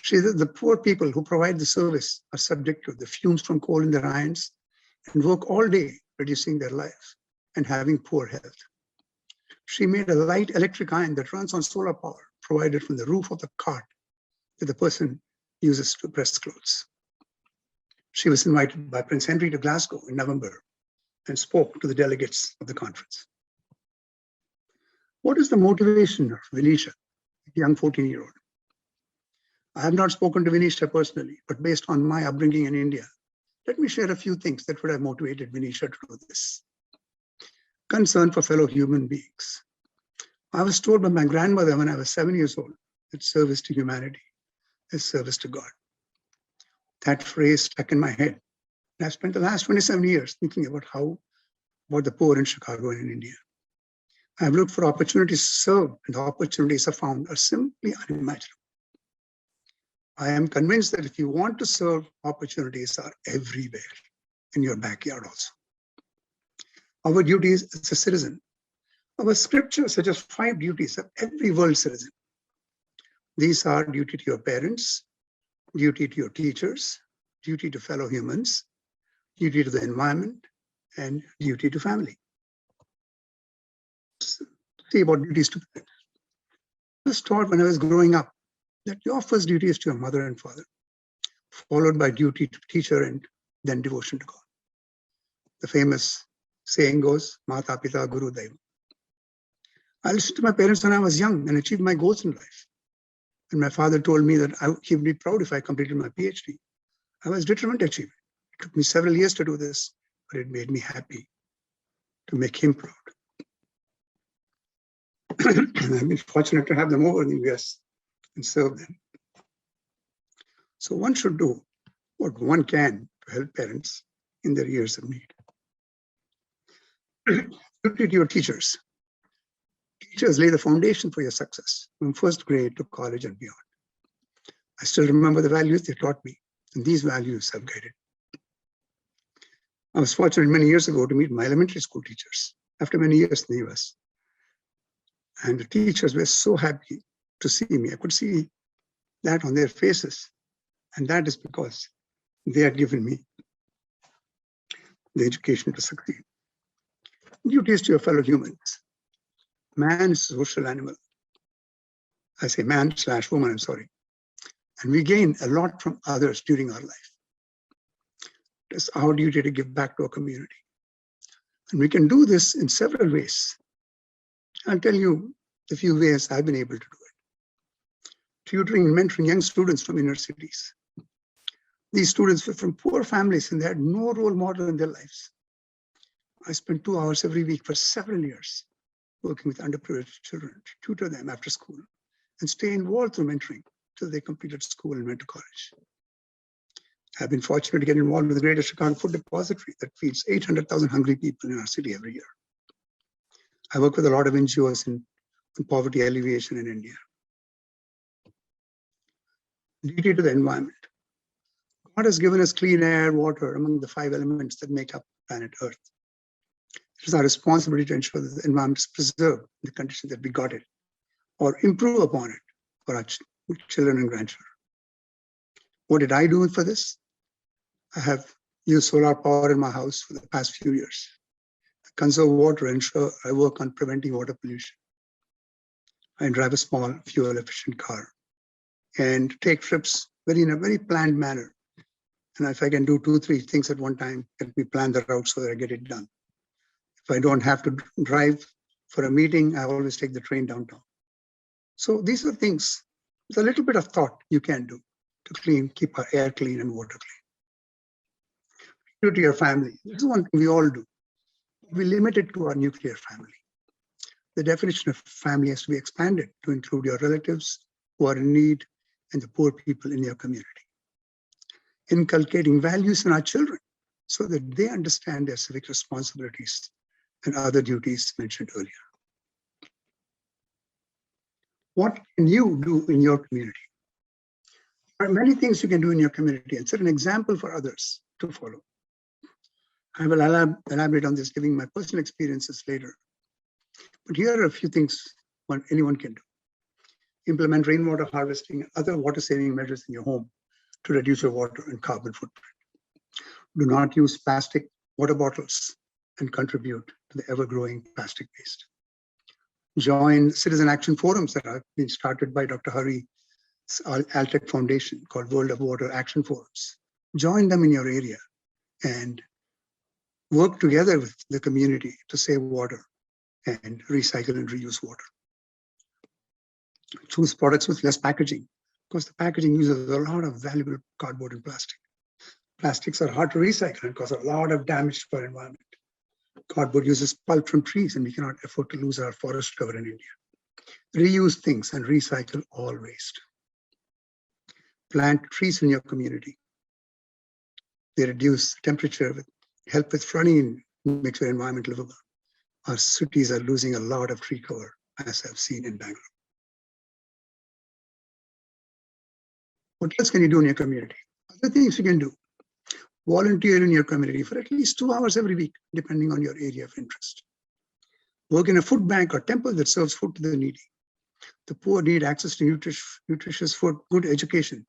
She said the poor people who provide the service are subject to the fumes from coal in their irons and work all day reducing their lives and having poor health. She made a light electric iron that runs on solar power provided from the roof of the cart that the person uses to press clothes. She was invited by Prince Henry to Glasgow in November and spoke to the delegates of the conference. What is the motivation of Vinisha, a young 14-year-old? I have not spoken to Vinisha personally, but based on my upbringing in India, let me share a few things that would have motivated Vinisha to do this. Concern for fellow human beings. I was told by my grandmother when I was 7 years old that service to humanity is service to God. That phrase stuck in my head. And I've spent the last 27 years thinking about the poor in Chicago and in India. I've looked for opportunities to serve, and the opportunities I found are simply unimaginable. I am convinced that if you want to serve, opportunities are everywhere in your backyard also. Our duties as a citizen. Our scripture suggests 5 duties of every world citizen. These are duty to your parents, duty to your teachers, duty to fellow humans, duty to the environment, and duty to family. See about duties to parents. I was taught when I was growing up that your first duty is to your mother and father, followed by duty to teacher and then devotion to God. The famous saying goes, Mata Pita Guru Deva. I listened to my parents when I was young and achieved my goals in life. And my father told me that he would be proud if I completed my PhD. I was determined to achieve it. It took me several years to do this, but it made me happy to make him proud. I've been fortunate to have them over in the US and serve them. So one should do what one can to help parents in their years of need. Duty to your teachers. Teachers lay the foundation for your success from first grade to college and beyond. I still remember the values they taught me, and these values have guided me. I was fortunate many years ago to meet my elementary school teachers after many years in the US. And the teachers were so happy to see me. I could see that on their faces. And that is because they had given me the education to succeed. Duties to your fellow humans. Man is a social animal. I say man/woman, I'm sorry. And we gain a lot from others during our life. It's our duty to give back to our community. And we can do this in several ways. I'll tell you the few ways I've been able to do it. Tutoring and mentoring young students from inner cities. These students were from poor families and they had no role model in their lives. I spent 2 hours every week for several years working with underprivileged children to tutor them after school and stay involved through mentoring till they completed school and went to college. I've been fortunate to get involved with the Greater Chicago Food Depository that feeds 800,000 hungry people in our city every year. I work with a lot of NGOs in poverty alleviation in India. Duty to the environment. God has given us clean air, water, among the 5 elements that make up planet Earth. It is our responsibility to ensure that the environment is preserved in the conditions that we got it, or improve upon it for our children and grandchildren. What did I do for this? I have used solar power in my house for the past few years. I conserve water, ensure I work on preventing water pollution. I drive a small fuel-efficient car and take trips in a very planned manner. And if I can do 2, 3 things at one time, let me plan the route so that I get it done. If I don't have to drive for a meeting, I always take the train downtown. So these are things, it's a little bit of thought you can do to keep our air clean and water clean. To your family, this is one thing we all do. We limit it to our nuclear family. The definition of family has to be expanded to include your relatives who are in need and the poor people in your community. Inculcating values in our children so that they understand their civic responsibilities and other duties mentioned earlier. What can you do in your community? There are many things you can do in your community and set an example for others to follow. I will elaborate on this, giving my personal experiences later. But here are a few things anyone can do. Implement rainwater harvesting and other water-saving measures in your home to reduce your water and carbon footprint. Do not use plastic water bottles and contribute to the ever-growing plastic waste. Join citizen action forums that have been started by Dr. Hari's Altec Foundation called World of Water Action Forums. Join them in your area and work together with the community to save water and recycle and reuse water. Choose products with less packaging, because the packaging uses a lot of valuable cardboard and plastic. Plastics are hard to recycle and cause a lot of damage to our environment. Cardboard uses pulp from trees, and we cannot afford to lose our forest cover in India. Reuse things and recycle all waste. Plant trees in your community. They reduce temperature, help with flooding, and makes your environment livable. Our cities are losing a lot of tree cover, as I've seen in Bangalore. What else can you do in your community? Other things you can do. Volunteer in your community for at least 2 hours every week, depending on your area of interest. Work in a food bank or temple that serves food to the needy. The poor need access to nutritious food, good education,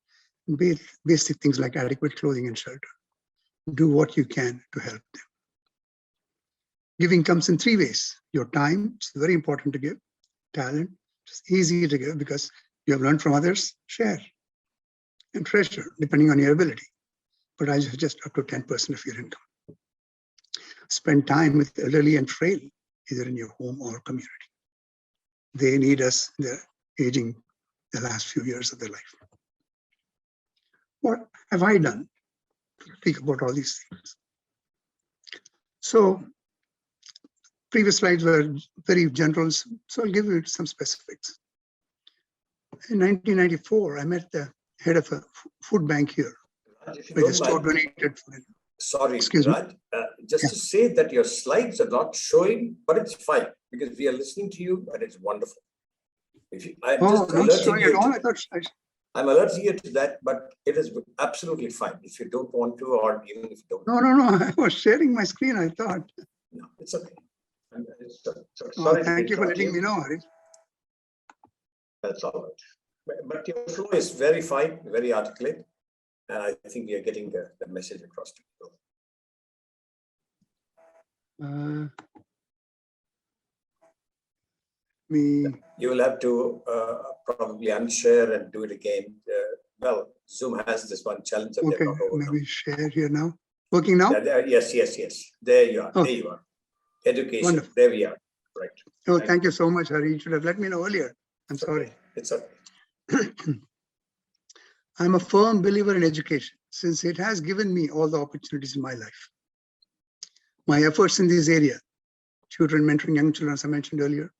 and basic things like adequate clothing and shelter. Do what you can to help them. Giving comes in 3 ways. Your time, it's very important to give. Talent, it's easy to give because you have learned from others. Share. And treasure, depending on your ability. But I suggest up to 10% of your income. Spend time with the elderly and frail, either in your home or community. They need us, they're aging the last few years of their life. What have I done to speak about all these things? So, previous slides were very general, so I'll give you some specifics. In 1994, I met the head of a food bank here, where the store donated food. Sorry, Excuse me? Raj, just to say that your slides are not showing, but it's fine because we are listening to you and it's wonderful. I'm just not alerting showing you at all. I'm alerting you to that, but it is absolutely fine if you don't want to, or even if you don't. No. I was sharing my screen, I thought. No, it's okay. Sorry. Thank you for letting me know, Hari. That's all right. But your flow is very fine, very articulate. And I think we are getting the message across to you. You will have to probably unshare and do it again. Well, Zoom has this one challenge that okay, maybe share here now. Working now? Yes. There you are. Oh. There you are. Education. Wonderful. There we are. Right. Oh, thank you so much, Hari. You should have let me know earlier. I'm sorry. Okay. It's okay. I'm a firm believer in education since it has given me all the opportunities in my life. My efforts in this area, children mentoring young children, as I mentioned earlier,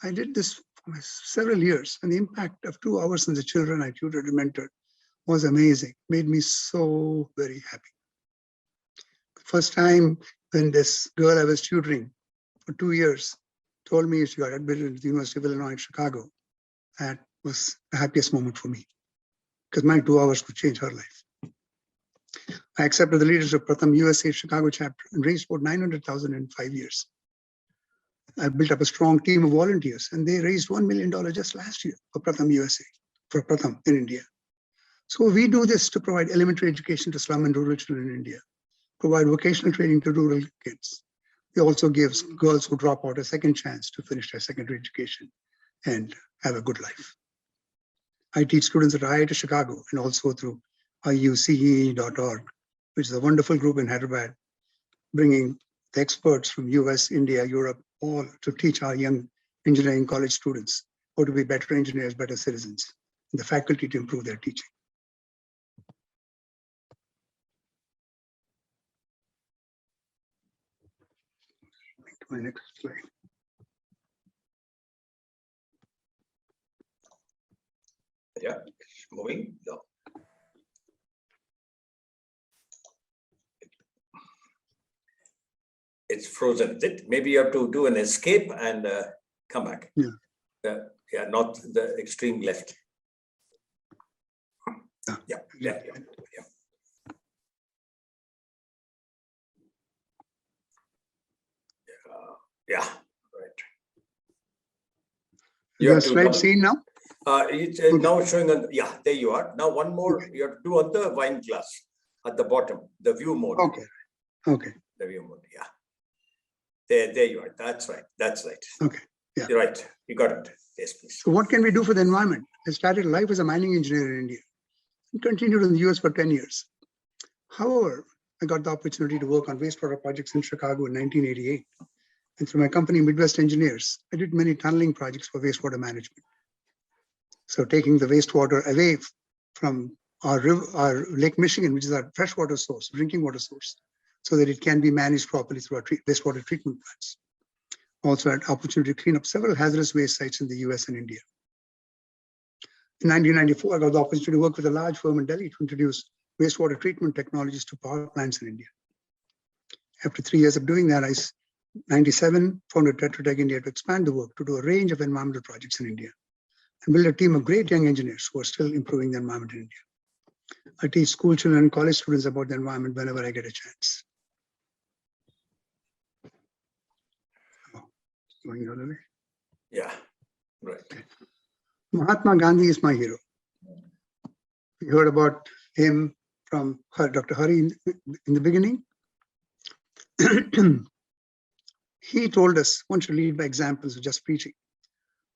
I did this for several years, and the impact of 2 hours on the children I tutored and mentored was amazing, made me so very happy. First time when this girl I was tutoring for 2 years told me she got admitted to the University of Illinois in Chicago, that was the happiest moment for me, because my 2 hours could change her life. I accepted the leadership of Pratham USA Chicago chapter and raised about $900,000 in 5 years. I built up a strong team of volunteers, and they raised $1 million just last year for Pratham USA, for Pratham in India. So we do this to provide elementary education to slum and rural children in India, provide vocational training to rural kids. We also give girls who drop out a second chance to finish their secondary education and have a good life. I teach students at IIT Chicago and also through iucee.org, which is a wonderful group in Hyderabad, bringing the experts from US, India, Europe, all to teach our young engineering college students how to be better engineers, better citizens, and the faculty to improve their teaching. My next slide. Yeah, moving. No. It's frozen. Maybe you have to do an escape and come back. Yeah. Yeah, not the extreme left. Yeah. Yeah, right. Your slide seen now? It's now showing on, yeah, there you are. Now one more, okay. You have to do on the wine glass at the bottom, the view mode. Okay. Okay. The view mode, yeah. There you are. That's right. That's right. Okay. Yeah. You're right. You got it. Yes, please. So what can we do for the environment? I started life as a mining engineer in India and continued in the US for 10 years. However, I got the opportunity to work on wastewater projects in Chicago in 1988. And through my company, Midwest Engineers, I did many tunneling projects for wastewater management. So taking the wastewater away from our Lake Michigan, which is our freshwater source, drinking water source, so that it can be managed properly through our wastewater treatment plants. Also had opportunity to clean up several hazardous waste sites in the US and India. In 1994, I got the opportunity to work with a large firm in Delhi to introduce wastewater treatment technologies to power plants in India. After 3 years of doing that, I, 97, founded Tetra Tech India to expand the work to do a range of environmental projects in India and build a team of great young engineers who are still improving the environment in India. I teach school children and college students about the environment whenever I get a chance. Going the other way. Yeah, right. Okay. Mahatma Gandhi is my hero. We heard about him from Dr. Hari in the beginning. He told us one should lead by examples of just preaching.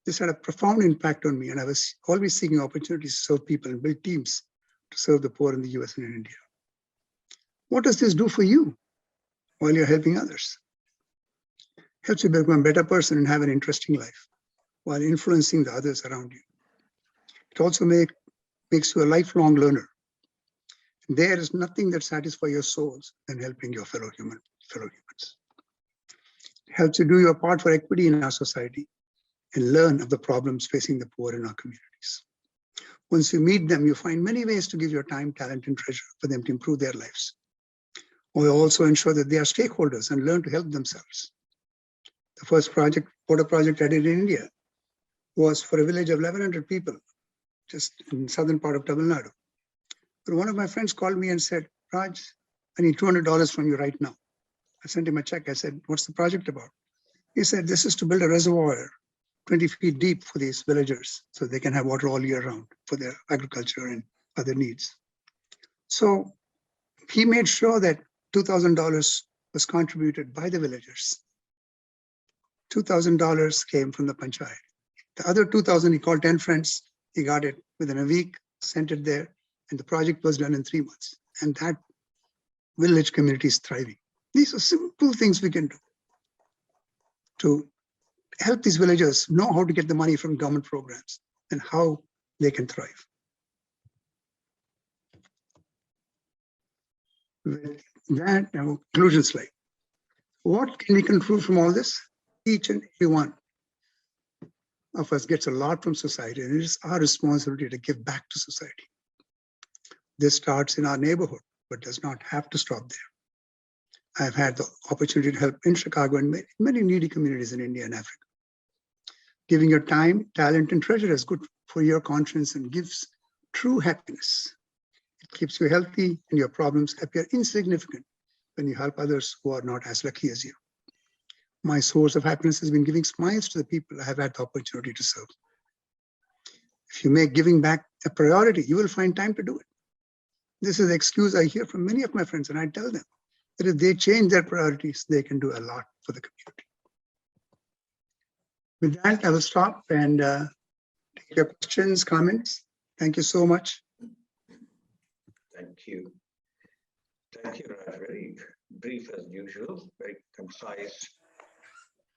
This had a profound impact on me, and I was always seeking opportunities to serve people and build teams to serve the poor in the US and in India. What does this do for you while you're helping others? Helps you become a better person and have an interesting life while influencing the others around you. It also makes you a lifelong learner. There is nothing that satisfies your souls than helping your fellow humans. It helps you do your part for equity in our society and learn of the problems facing the poor in our communities. Once you meet them, you find many ways to give your time, talent, and treasure for them to improve their lives. Or also ensure that they are stakeholders and learn to help themselves. The first water project I did in India was for a village of 1,100 people, just in the southern part of Tamil Nadu. But one of my friends called me and said, Raj, I need $200 from you right now. I sent him a check. I said, what's the project about? He said, this is to build a reservoir 20 feet deep for these villagers so they can have water all year round for their agriculture and other needs. So he made sure that $2,000 was contributed by the villagers. $2,000 came from the panchayat. The other 2,000, he called 10 friends. He got it within a week, sent it there, and the project was done in 3 months. And that village community is thriving. These are simple things we can do to help these villagers know how to get the money from government programs and how they can thrive. With that, now conclusion slide. What can we conclude from all this? Each and every one of us gets a lot from society, and it is our responsibility to give back to society. This starts in our neighborhood, but does not have to stop there. I've had the opportunity to help in Chicago and many needy communities in India and Africa. Giving your time, talent, and treasure is good for your conscience and gives true happiness. keeps you healthy, and your problems appear insignificant when you help others who are not as lucky as you. My source of happiness has been giving smiles to the people I have had the opportunity to serve. If you make giving back a priority, you will find time to do it. This is the excuse I hear from many of my friends, and I tell them that if they change their priorities, they can do a lot for the community. With that, I will stop and take your questions, comments. Thank you so much. Thank you. Thank you, Raj. Very brief as usual, very concise.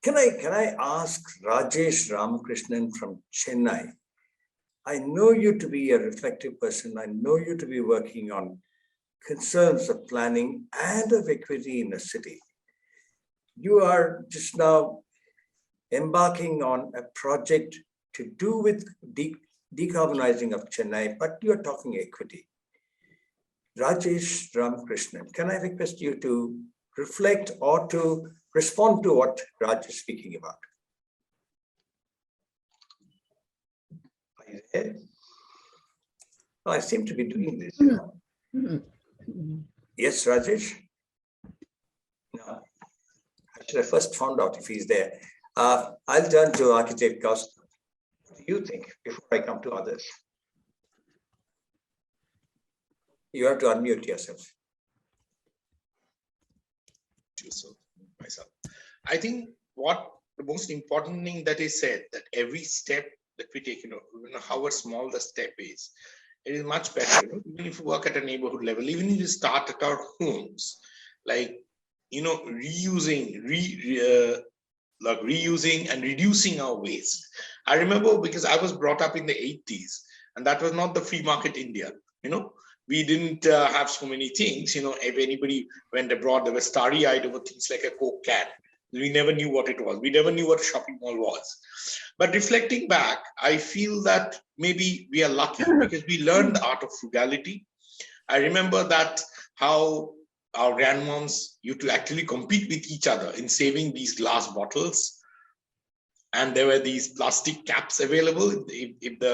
Can I ask Rajesh Ramakrishnan from Chennai? I know you to be a reflective person. I know you to be working on concerns of planning and of equity in a city. You are just now embarking on a project to do with decarbonizing of Chennai, but you're talking equity. Rajesh Ramakrishnan, can I request you to reflect or to respond to what Raj is speaking about? Are you there? Oh, I seem to be doing this, you know. Yes, Rajesh? No. I should have first found out if he's there. I'll turn to Architect Cost. What do you think before I come to others? You have to unmute yourself. Myself. I think what the most important thing that is said, that every step that we take, however small the step is, it is much better. Even if you work at a neighborhood level, even if you start at our homes, like, reusing and reducing our waste. I remember because I was brought up in the 80s, and that was not the free market India, We didn't have so many things, if anybody went abroad, they were starry-eyed over things like a Coke can. We never knew what it was. We never knew what a shopping mall was. But reflecting back, I feel that maybe we are lucky because we learned the art of frugality. I remember that how our grandmoms used to actually compete with each other in saving these glass bottles. And there were these plastic caps available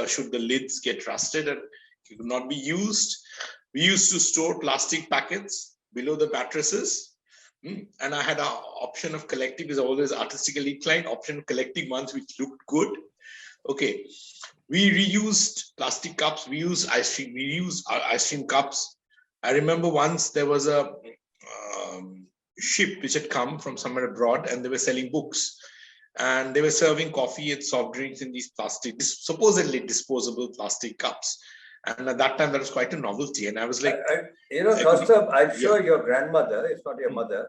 should the lids get rusted and could not be used. We used to store plastic packets below the mattresses. And I had an option of collecting, because I always artistically inclined, option of collecting ones which looked good. Okay. We reused plastic cups. We used ice cream. We used ice cream cups. I remember once there was a ship which had come from somewhere abroad, and they were selling books. And they were serving coffee and soft drinks in these supposedly disposable plastic cups. And at that time, that was quite a novelty. And I was like, Kaustubh, I'm sure your grandmother, if not your mother,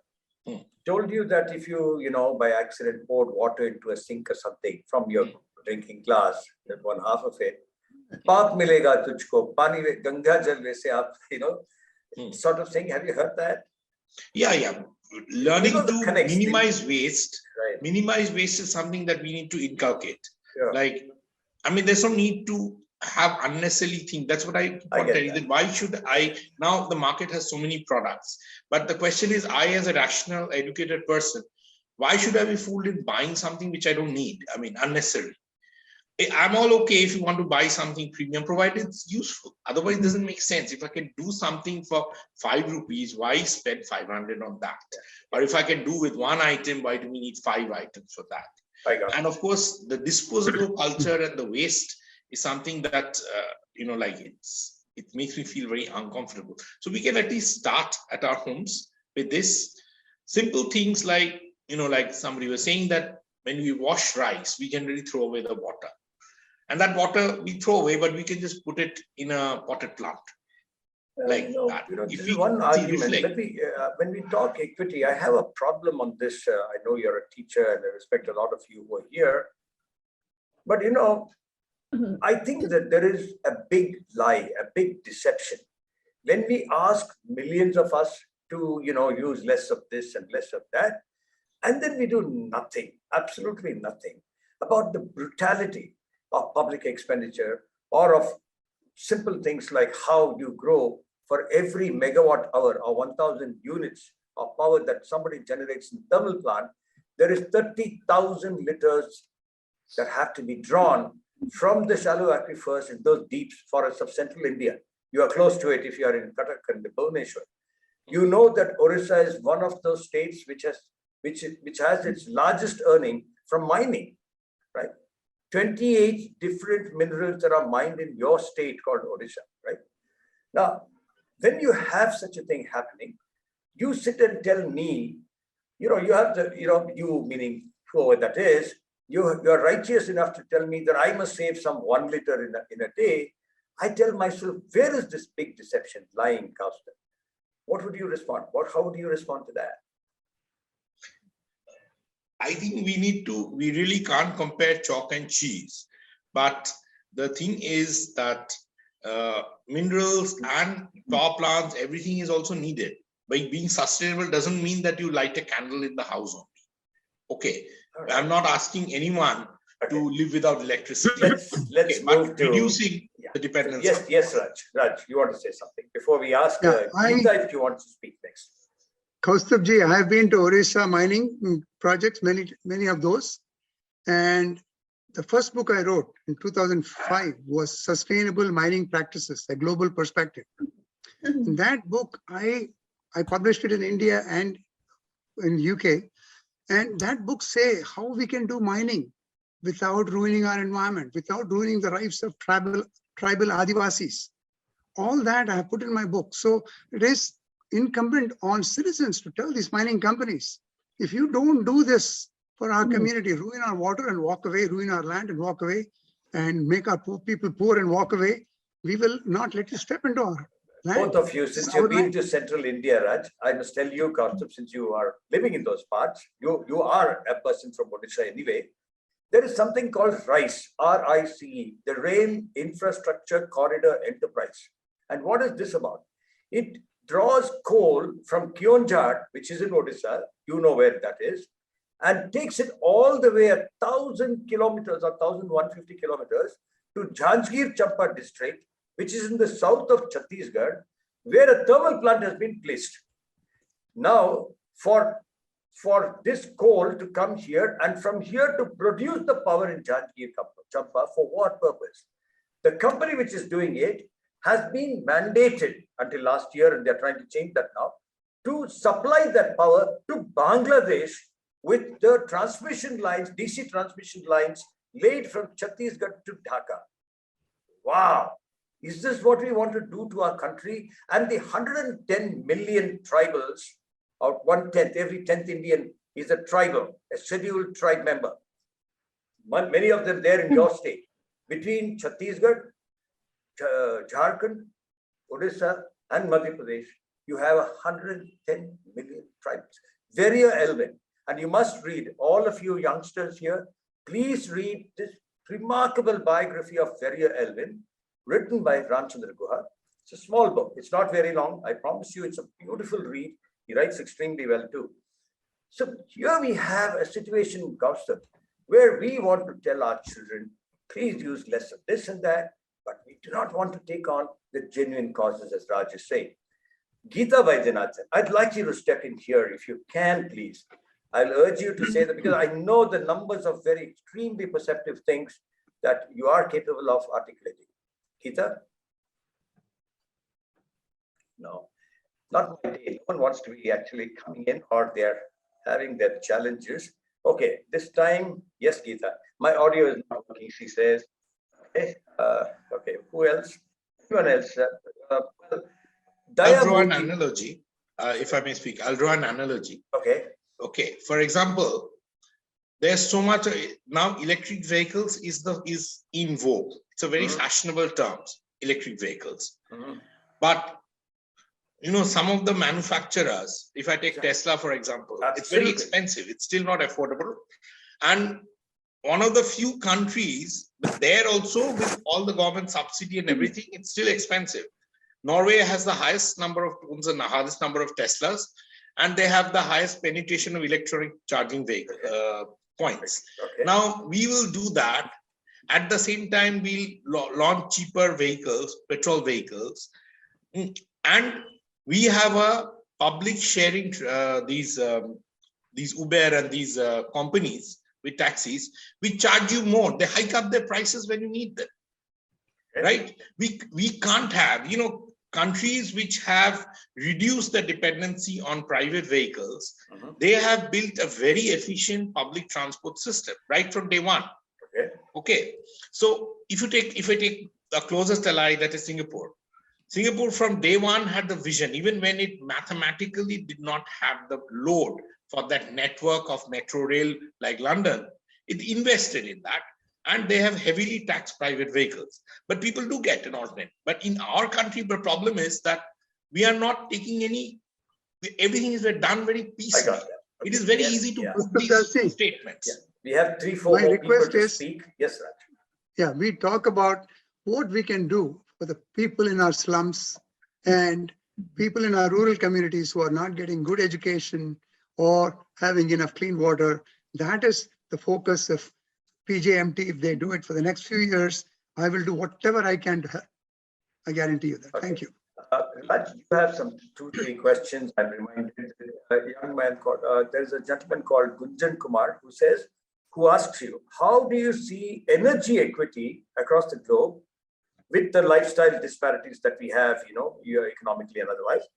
told you that if you, by accident poured water into a sink or something from your drinking glass, that one half of it, paap milega tujhko, pani ganga jal vese aap, sort of thing. Have you heard that? Yeah. Learning to minimize waste. Right. Minimize waste is something that we need to inculcate. Yeah. There's no need to have unnecessarily things. That's what I want to tell you. That why should now the market has so many products, but the question is, I as a rational, educated person, why should I be fooled in buying something which I don't need? Unnecessary. I'm all okay if you want to buy something premium, provided it's useful. Otherwise, it doesn't make sense. If I can do something for 5 rupees, why spend 500 on that? Or if I can do with one item, why do we need 5 items for that? And of course, the disposable culture and the waste is something that, it makes me feel very uncomfortable. So we can at least start at our homes with this simple things like, like somebody was saying that when we wash rice, we generally throw away the water. And that water we throw away, but we can just put it in a potted plant. That. This is one argument. When we talk equity, I have a problem on this. I know you're a teacher and I respect a lot of you who are here. But I think that there is a big lie, a big deception. When we ask millions of us to, use less of this and less of that, and then we do nothing, absolutely nothing about the brutality of public expenditure or of simple things like how you grow for every megawatt hour or 1,000 units of power that somebody generates in thermal plant, there is 30,000 liters that have to be drawn from the shallow aquifers in those deep forests of central India. You are close to it if you are in Cuttack and Bhubaneswar. You know that Orissa is one of those states which has its largest earning from mining, right? 28 different minerals that are mined in your state called Orissa, right? Now, when you have such a thing happening, you sit and tell me, you have the, you meaning whoever that is, you're righteous enough to tell me that I must save some 1 liter in a day. I tell myself, where is this big deception lying, Kaustav? What would you respond? How would you respond to that? I think we really can't compare chalk and cheese. But the thing is that minerals and power plants, everything is also needed. By being sustainable doesn't mean that you light a candle in the house only. Okay, right. I'm not asking anyone to live without electricity. Let's move to reducing the dependence. Yes, Raj, you want to say something before we ask Geeta if you want to speak next. Kaustubji, I have been to Orissa mining projects, many of those. And the first book I wrote in 2005 was Sustainable Mining Practices, a Global Perspective. In that book, I published it in India and in UK. And that book say how we can do mining without ruining our environment, without ruining the rights of tribal Adivasis. All that I have put in my book. So it is incumbent on citizens to tell these mining companies, if you don't do this for our community, ruin our water and walk away, ruin our land and walk away, and make our poor people poor and walk away, we will not let you step into our land. Both of you, since you've been to central India, Raj, I must tell you, Kaustav, since you are living in those parts, you are a person from Odisha anyway. There is something called RICE, R-I-C-E, the Rail Infrastructure Corridor Enterprise. And what is this about? It draws coal from Kionjhat, which is in Odisha, you know where that is, and takes it all the way 1,000 kilometers or 1,150 kilometers to Jhanjgir Champa district, which is in the south of Chhattisgarh, where a thermal plant has been placed. Now, for this coal to come here and from here to produce the power in Jhanjgir Champa, for what purpose? The company which is doing it has been mandated until last year, and they're trying to change that now, to supply that power to Bangladesh with the transmission lines, DC transmission lines laid from Chhattisgarh to Dhaka. Wow. Is this what we want to do to our country? And the 110 million tribals, or 1/10, every 10th Indian is a tribal, a scheduled tribe member. Many of them there in your state. Between Chhattisgarh, Jharkhand, Odisha, and Madhya Pradesh, you have 110 million tribes. Verrier Elvin, and you must read, all of you youngsters here, please read this remarkable biography of Verrier Elvin, written by Ramchandra Guha. It's a small book. It's not very long. I promise you, it's a beautiful read. He writes extremely well too. So here we have a situation, Kaustav, where we want to tell our children, please use less of this and that, but we do not want to take on the genuine causes, as Raj is saying. Geeta Vaidyanathan, I'd like you to step in here if you can, please. I'll urge you to say that because I know the numbers of very extremely perceptive things that you are capable of articulating. Geeta? No, not my day. No one wants to be actually coming in, or they're having their challenges. Okay, this time, yes, Geeta. My audio is not working, she says. Okay, okay. Who else? Anyone else? I'll draw an analogy, if I may speak. I'll draw an analogy. Okay. Okay. For example, there's so much now. Electric vehicles is in vogue. It's a very fashionable term. Electric vehicles, but you know, some of the manufacturers, if I take Tesla, for example, it's very expensive. It's still not affordable. And one of the few countries, but there also with all the government subsidy and everything, it's still expensive. Norway has the highest number of owns and the highest number of Teslas, and they have the highest penetration of electronic charging vehicle points. Okay. Now, we will do that. At the same time, we'll launch cheaper vehicles, petrol vehicles, and we have a public sharing these Uber and these companies with taxis. We charge you more. They hike up their prices when you need them. right? We can't have, countries which have reduced the dependency on private vehicles. They have built a very efficient public transport system right from day one. Okay. So if I take the closest ally, that is Singapore. Singapore from day one had the vision, even when it mathematically did not have the load for that network of metro rail like London. It invested in that, and they have heavily taxed private vehicles. But people do get an alternate. But in our country, the problem is that we are not taking everything is done very piecemeal. It is very easy to put these statements. Yeah. We have 3-4 more people to speak. Yes, Raj. Yeah, we talk about what we can do for the people in our slums and people in our rural communities who are not getting good education or having enough clean water. That is the focus of PJMT. If they do it for the next few years, I will do whatever I can to help. I guarantee you that. Okay. Thank you. Raj, you have some 2-3 questions. I'm reminded a young man called, there's a gentleman called Gunjan Kumar who asks you, how do you see energy equity across the globe with the lifestyle disparities that we have, economically and otherwise?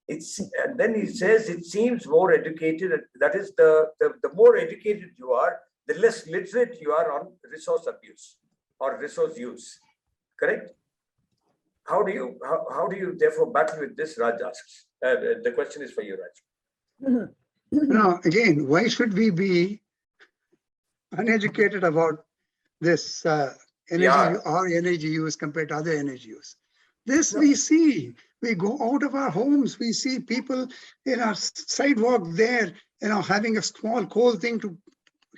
And then he says, it seems more educated. That is, the more educated you are, the less literate you are on resource abuse or resource use. Correct? How do you therefore battle with this? Raj asks. The question is for you, Raj. Now, again, why should we be uneducated about this energy use compared to other energy use? This we see. We go out of our homes. We see people in our sidewalk there, having a small coal thing to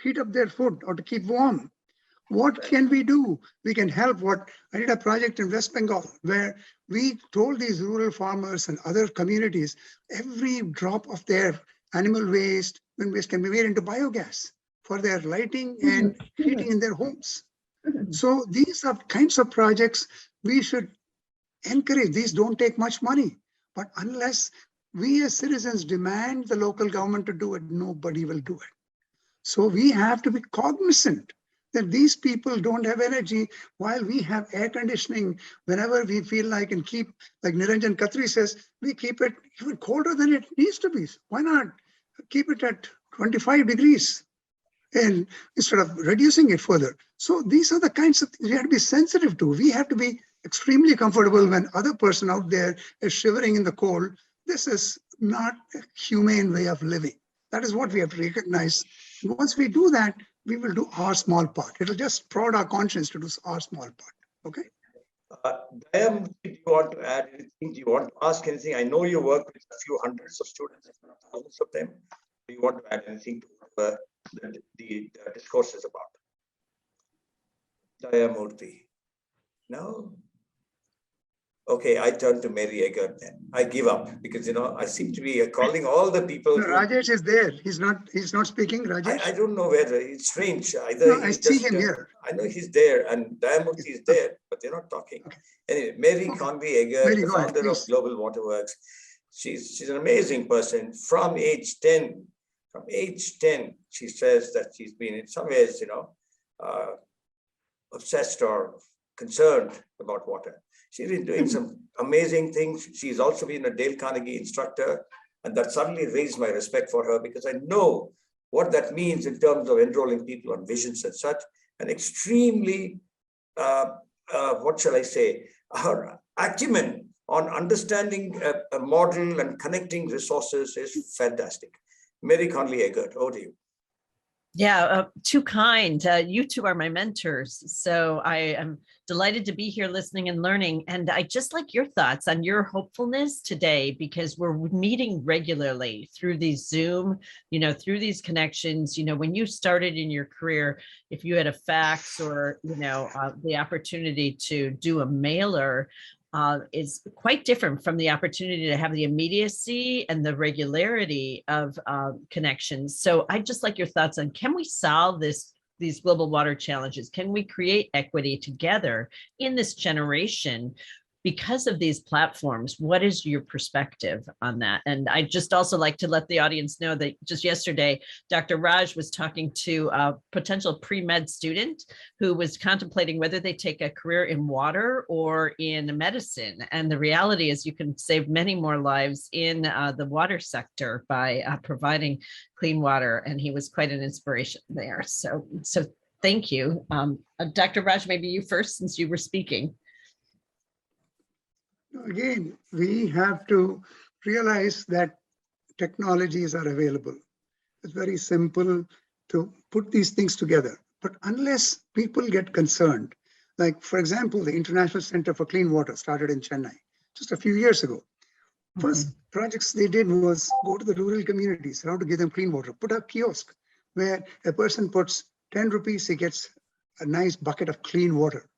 heat up their food or to keep warm. What can we do? We can help. I did a project in West Bengal where we told these rural farmers and other communities, every drop of their animal waste can be made into biogas for their lighting and heating in their homes. So these are kinds of projects we should encourage. These don't take much money, but unless we as citizens demand the local government to do it, nobody will do it. So we have to be cognizant that these people don't have energy while we have air conditioning whenever we feel like, and keep, like Niranjan Khatri says, we keep it even colder than it needs to be. Why not keep it at 25 degrees and instead of reducing it further? So these are the kinds of things we have to be sensitive to. We have to be extremely comfortable when other person out there is shivering in the cold. This is not a humane way of living. That is what we have to recognize. Once we do that, we will do our small part. It'll just prod our conscience to do our small part. Okay. Dayam, do you want to add anything? Do you want to ask anything? I know you work with a few hundreds of students, if not thousands of them. Do you want to add anything to the discourse is about? Dayamurthy. No? Okay, I turn to Mary Eggert then. I give up because, I seem to be calling all the people. No, Rajesh is there. He's not speaking, Rajesh. I don't know where. It's strange. I see him here. I know he's there and Dayamurthy is there, but they're not talking. Okay. Anyway, Mary Convey Eggert, the founder of Global Waterworks. She's an amazing person. From age 10, she says that she's been in some ways, obsessed or concerned about water. She's been doing some amazing things. She's also been a Dale Carnegie instructor, and that suddenly raised my respect for her because I know what that means in terms of enrolling people on visions and such. And extremely, what shall I say, her acumen on understanding a model and connecting resources is fantastic. Mary Conley Eggert, over to you. Yeah, too kind. You two are my mentors. So I am delighted to be here listening and learning. And I just like your thoughts on your hopefulness today, because we're meeting regularly through these Zoom, through these connections. When you started in your career, if you had a fax or, the opportunity to do a mailer, is quite different from the opportunity to have the immediacy and the regularity of connections. So I just like your thoughts on, can we solve these global water challenges? Can we create equity together in this generation because of these platforms, what is your perspective on that? And I just also like to let the audience know that just yesterday, Dr. Raj was talking to a potential pre-med student who was contemplating whether they take a career in water or in medicine. And the reality is you can save many more lives in the water sector by providing clean water. And he was quite an inspiration there. So thank you. Dr. Raj, maybe you first, since you were speaking. Again, we have to realize that technologies are available. It's very simple to put these things together. But unless people get concerned, like, for example, the International Center for Clean Water started in Chennai just a few years ago. First projects they did was go to the rural communities around to give them clean water, put a kiosk where a person puts 10 rupees, he gets a nice bucket of clean water,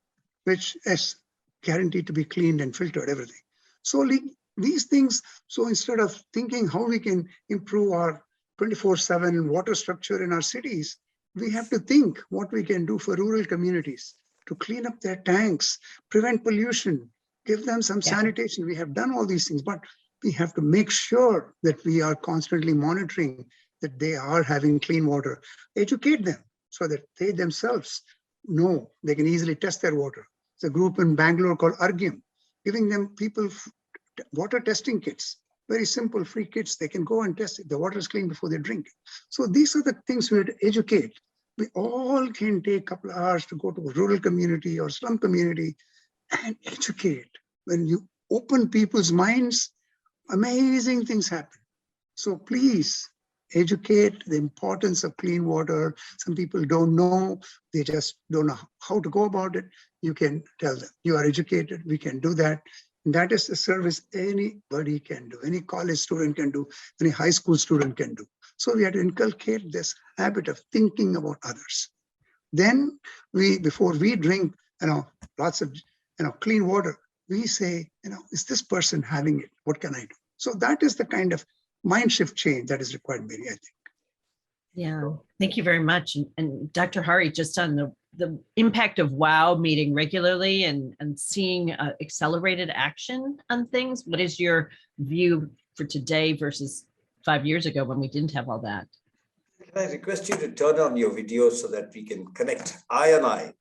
which is guaranteed to be cleaned and filtered, everything. So these things, so instead of thinking how we can improve our 24/7 water structure in our cities, we have to think what we can do for rural communities to clean up their tanks, prevent pollution, give them some sanitation. We have done all these things, but we have to make sure that we are constantly monitoring that they are having clean water, educate them so that they themselves know they can easily test their water. It's a group in Bangalore called Argyam, giving them people water testing kits, very simple free kits. They can go and test it. The water is clean before they drink it. So these are the things we have to educate. We all can take a couple of hours to go to a rural community or slum community and educate. When you open people's minds, amazing things happen. So please educate the importance of clean water. Some people don't know, they just don't know how to go about it. You can tell them, you are educated, we can do that. And that is the service anybody can do, any college student can do, any high school student can do. So we have to inculcate this habit of thinking about others. Then before we drink, lots of, clean water, we say, is this person having it? What can I do? So that is the kind of mind shift change that is required, Mary, I think. Yeah, thank you very much. And Dr. Hari, just on the impact of WOW meeting regularly and seeing accelerated action on things, what is your view for today versus 5 years ago when we didn't have all that? Can I request you to turn on your video so that we can connect eye and eye?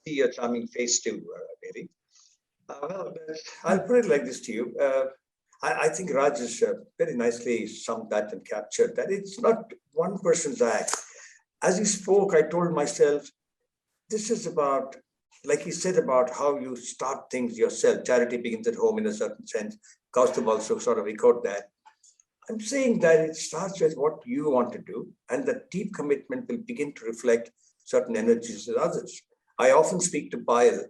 See your charming face too, Mary. Well, I'll put it like this to you. I think Raj has very nicely summed that and captured that it's not one person's act. As he spoke, I told myself, this is about, like he said, about how you start things yourself. Charity begins at home in a certain sense. Kaustubh also sort of echoed that. I'm saying that it starts with what you want to do, and the deep commitment will begin to reflect certain energies in others. I often speak to Payal,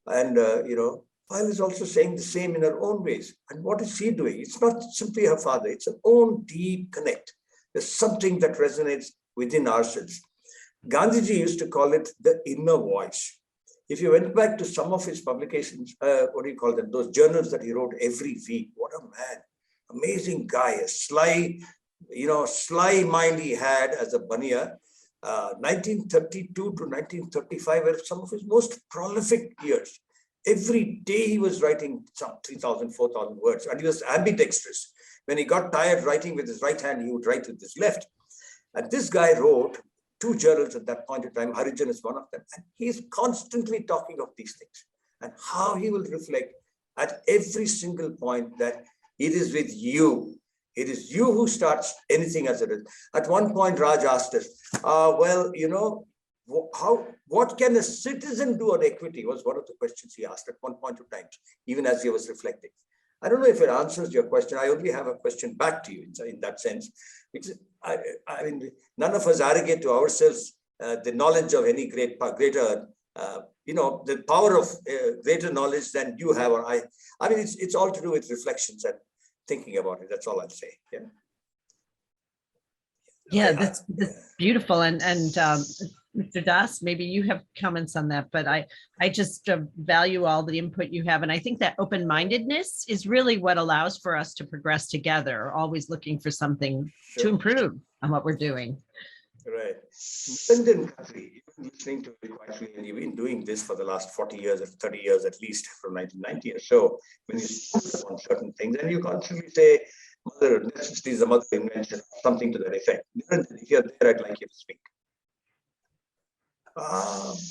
and Payal is also saying the same in her own ways. And what is she doing? It's not simply her father, it's her own deep connect. There's something that resonates within ourselves. Gandhiji used to call it the inner voice. If you went back to some of his publications, those journals that he wrote every week, what a man, amazing guy, a sly mind he had as a Baniya. 1932 to 1935 were some of his most prolific years. Every day he was writing some 3,000, 4,000 words, and he was ambidextrous. When he got tired writing with his right hand, he would write with his left. And this guy wrote 2 journals at that point in time. Harijan is one of them. And he is constantly talking of these things and how he will reflect at every single point that it is with you. It is you who starts anything as it is. At one point, Raj asked us, what can a citizen do on equity was one of the questions he asked at one point of time, even as he was reflecting. I don't know if it answers your question. I only have a question back to you in that sense. Because I mean, none of us arrogate to ourselves the knowledge of any greater, the power of greater knowledge than you have or I. I mean, it's all to do with reflections and thinking about it. That's all I'll say. Yeah. Yeah, that's beautiful. And Mr. Das, maybe you have comments on that, but I just value all the input you have. And I think that open-mindedness is really what allows for us to progress together, always looking for something to improve on what we're doing. Right. Indian country, you've been listening to it quite really, you've been doing this for the last 40 years or 30 years at least, from 1990 or so, when you speak on certain things and you constantly say, mother, necessity is a mother invention, something to that effect. If you're there, I'd like you to speak.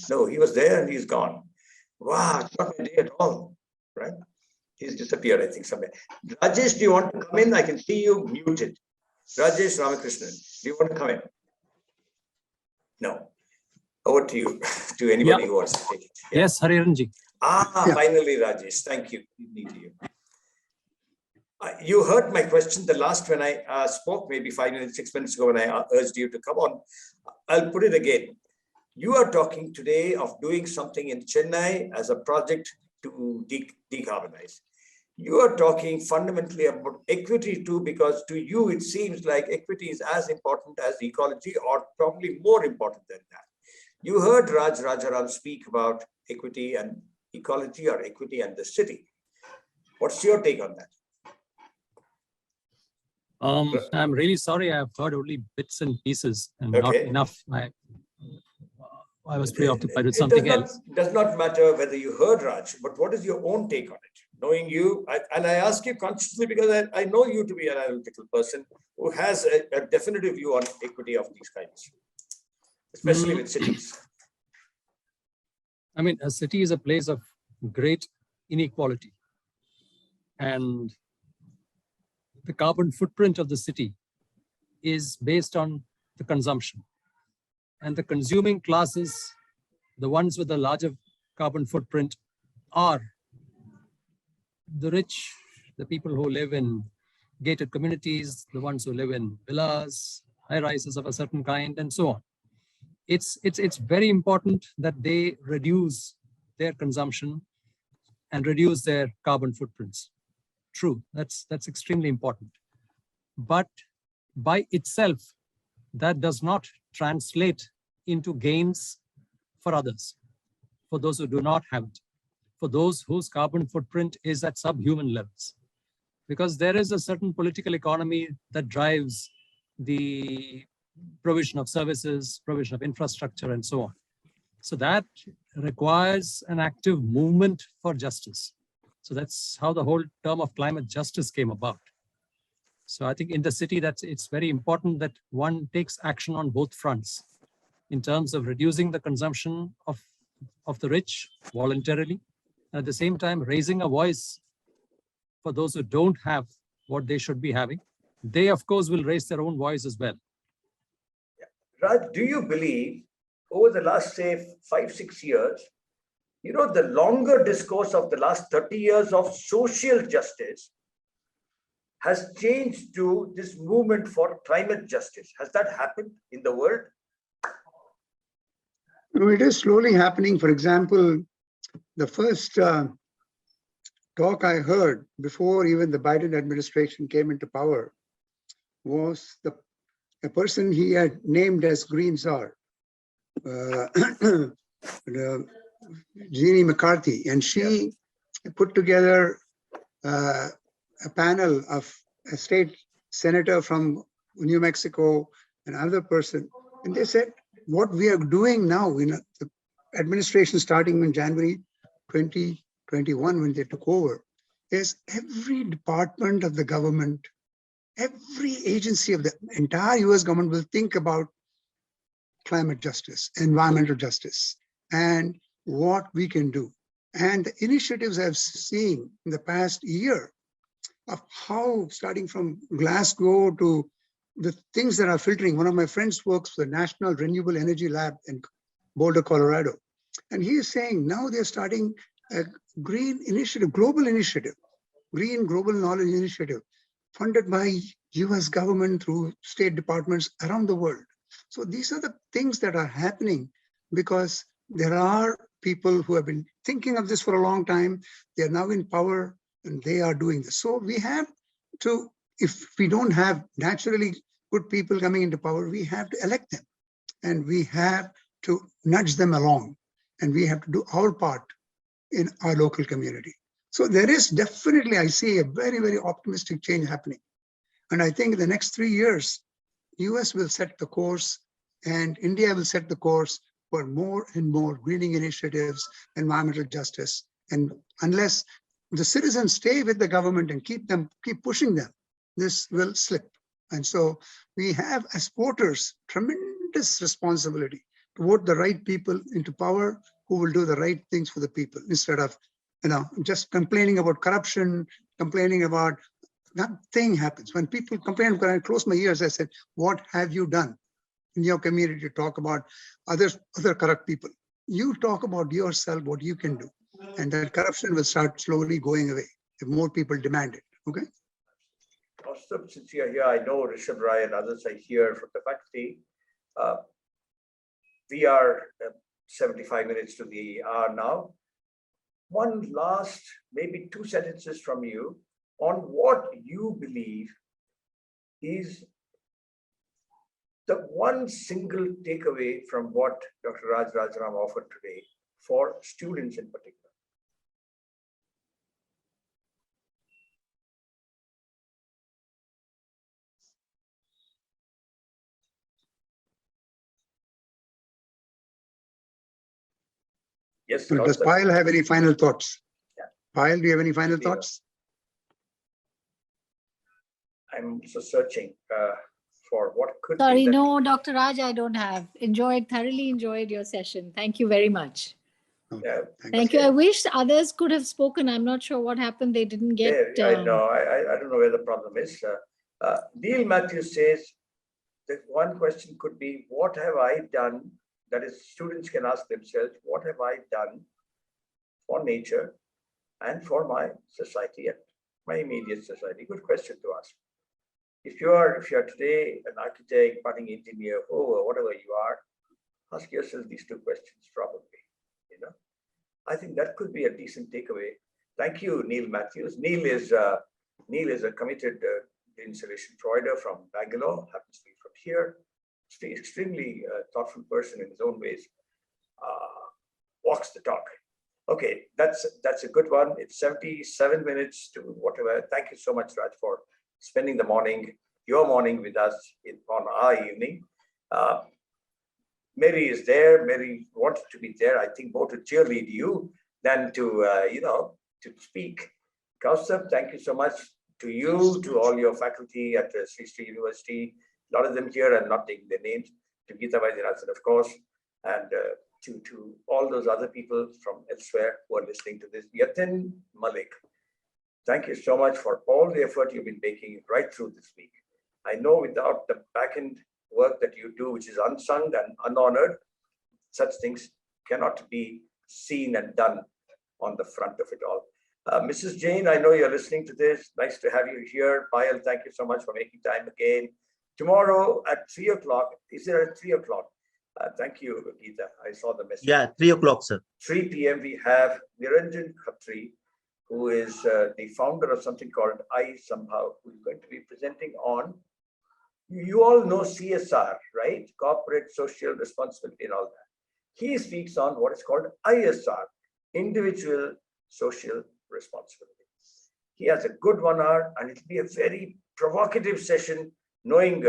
No, he was there and he's gone. Wow, it's not my day at all, right? He's disappeared, I think, somewhere. Rajesh, do you want to come in? I can see you muted. Rajesh Ramakrishnan, do you want to come in? No. Over to you, to anybody who wants to take it. Yeah. Yes, Hariharanji. Finally, Rajesh, thank you. You heard my question the last when I spoke, maybe 5 minutes, 6 minutes ago, when I urged you to come on. I'll put it again. You are talking today of doing something in Chennai as a project to decarbonize. You are talking fundamentally about equity too, because to you, it seems like equity is as important as ecology, or probably more important than that. You heard Raj Rajaram speak about equity and ecology, or equity and the city. What's your take on that? I'm really sorry. I've heard only bits and pieces and not enough. I was preoccupied with something else. It does not matter whether you heard Raj, but what is your own take on it? Knowing you, and I ask you consciously because I know you to be an analytical person who has a definitive view on equity of these kinds, especially with cities. I mean, a city is a place of great inequality. And the carbon footprint of the city is based on the consumption. And the consuming classes, the ones with the larger carbon footprint, are the rich, the people who live in gated communities, the ones who live in villas, high rises of a certain kind, and so on. It's very important that they reduce their consumption and reduce their carbon footprints. True, that's extremely important. But by itself, that does not translate into gains for others, for those who do not have it, for those whose carbon footprint is at subhuman levels. Because there is a certain political economy that drives the provision of services, provision of infrastructure, and so on. So that requires an active movement for justice. So that's how the whole term of climate justice came about. So I think in the city, it's very important that one takes action on both fronts in terms of reducing the consumption of the rich voluntarily, and at the same time raising a voice for those who don't have what they should be having. They, of course, will raise their own voice as well. Raj, do you believe over the last, say, 5-6 years, you know, the longer discourse of the last 30 years of social justice has changed to this movement for climate justice? Has that happened in the world? No, it is slowly happening. For example, the first talk I heard before even the Biden administration came into power was a person he had named as Green Czar, Jeannie McCarthy, and she put together a panel of a state senator from New Mexico, and another person, and they said, what we are doing now in the administration starting in January 2021 when they took over, is every department of the government, every agency of the entire US government will think about climate justice, environmental justice, and what we can do. And the initiatives I've seen in the past year of how, starting from Glasgow to the things that are filtering. One of my friends works for the National Renewable Energy Lab in Boulder, Colorado. And he is saying now they're starting a green initiative, global initiative, green global knowledge initiative, funded by US government through state departments around the world. So these are the things that are happening because there are people who have been thinking of this for a long time. They are now in power and they are doing this. So we have to, if we don't have naturally good people coming into power, we have to elect them and we have to nudge them along and we have to do our part in our local community. So there is definitely, I see a very, very optimistic change happening. And I think in the next 3 years, US will set the course And India will set the course for more and more greening initiatives, environmental justice. And unless the citizens stay with the government and keep pushing them, this will slip. And so we have, as voters, tremendous responsibility to vote the right people into power who will do the right things for the people, instead of, just complaining about corruption, complaining about nothing happens. When people complain, when I close my ears, I said, what have you done in your community to talk about other corrupt people? You talk about yourself, what you can do. And that corruption will start slowly going away if more people demand it. Okay. Also, since you're here, I know Rishabh Rai and others are here from the faculty. We are 75 minutes to the hour now. One last, maybe 2 sentences from you on what you believe is the one single takeaway from what Dr. Raj Rajaram offered today for students in particular. Yes. Does Payal have any final thoughts? Yeah. Payal, do you have any final thoughts? I'm also searching for what could Sorry, be that. no, Dr. Raj, I don't have. Thoroughly enjoyed your session. Thank you very much. Okay, Yeah. Thank you. I wish others could have spoken. I'm not sure what happened. They didn't get. I know. I don't know where the problem is. Neil Matthews says that one question could be, what have I done? That is, students can ask themselves, what have I done for nature and for my society and my immediate society? Good question to ask. If you are today an architect, budding engineer, or whatever you are, ask yourself these 2 questions probably. I think that could be a decent takeaway. Thank you, Neil Matthews. Neil is a committed green solution provider from Bangalore, happens to be from here. Extremely thoughtful person in his own ways. Walks the talk. Okay, that's a good one. It's 77 minutes to whatever. Thank you so much, Raj, for spending your morning with us on our evening. Mary is there. Mary wanted to be there, I think, more to cheerlead you than to, to speak. Kaustubh, thank you so much to you, to all your faculty at Sri Sri University. A lot of them here, I'm not taking their names, to Geeta Vaidyanathan, of course, and to all those other people from elsewhere who are listening to this. Yatin Malik, thank you so much for all the effort you've been making right through this week. I know without the back-end work that you do, which is unsung and unhonored, such things cannot be seen and done on the front of it all. Mrs. Jain, I know you're listening to this. Nice to have you here. Payal, thank you so much for making time again. Tomorrow at 3 o'clock, is it at 3 o'clock? Thank you, Geeta. I saw the message. Yeah, 3 o'clock, sir. 3 p.m. we have Niranjan Khatri, who is the founder of something called I Somehow, who is going to be presenting on, you all know CSR, right? Corporate Social Responsibility and all that. He speaks on what is called ISR, Individual Social Responsibility. He has a good 1 hour, and it'll be a very provocative session, knowing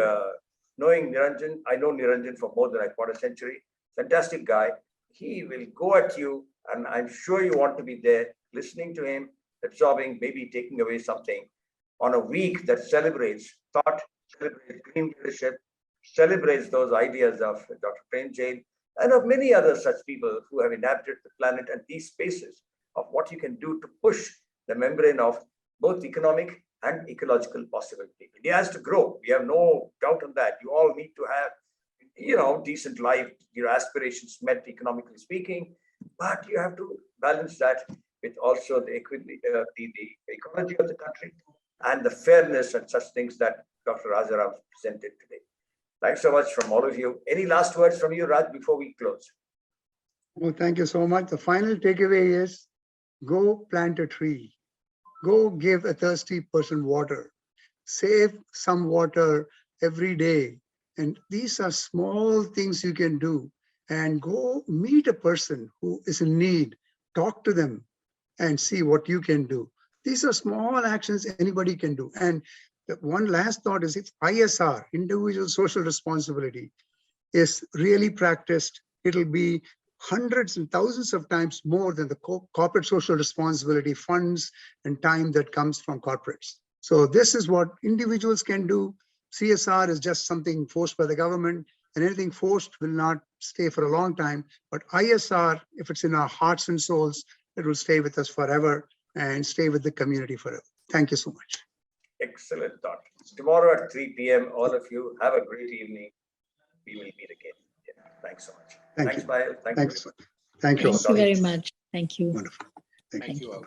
Niranjan. I know Niranjan for more than a quarter century. Fantastic guy. He will go at you, and I'm sure you want to be there, listening to him, absorbing, maybe taking away something on a week that celebrates thought, celebrates green leadership, celebrates those ideas of Dr. Prem Jain and of many other such people who have inhabited the planet and these spaces of what you can do to push the membrane of both economic and ecological possibility. India has to grow. We have no doubt on that. You all need to have, decent life, your aspirations met economically speaking, but you have to balance that with also the equity, the ecology of the country and the fairness and such things that Dr. Rajaram presented today. Thanks so much from all of you. Any last words from you, Raj, before we close? Well, thank you so much. The final takeaway is go plant a tree. Go give a thirsty person water. Save some water every day. And these are small things you can do. And go meet a person who is in need. Talk to them and see what you can do. These are small actions anybody can do. And the one last thought is it's ISR, individual social responsibility. is really practiced, it'll be hundreds and thousands of times more than the corporate social responsibility funds and time that comes from corporates. So this is what individuals can do. CSR is just something forced by the government, and anything forced will not stay for a long time. But ISR, if it's in our hearts and souls, it will stay with us forever and stay with the community forever. Thank you so much. Excellent thought. Tomorrow at 3 p.m., all of you have a great evening. We will meet again. Yeah, thanks so much. Thank Thanks, you. Payal. Thanks. Thank you. Thank you very much. Thank you. Wonderful. Thank you all.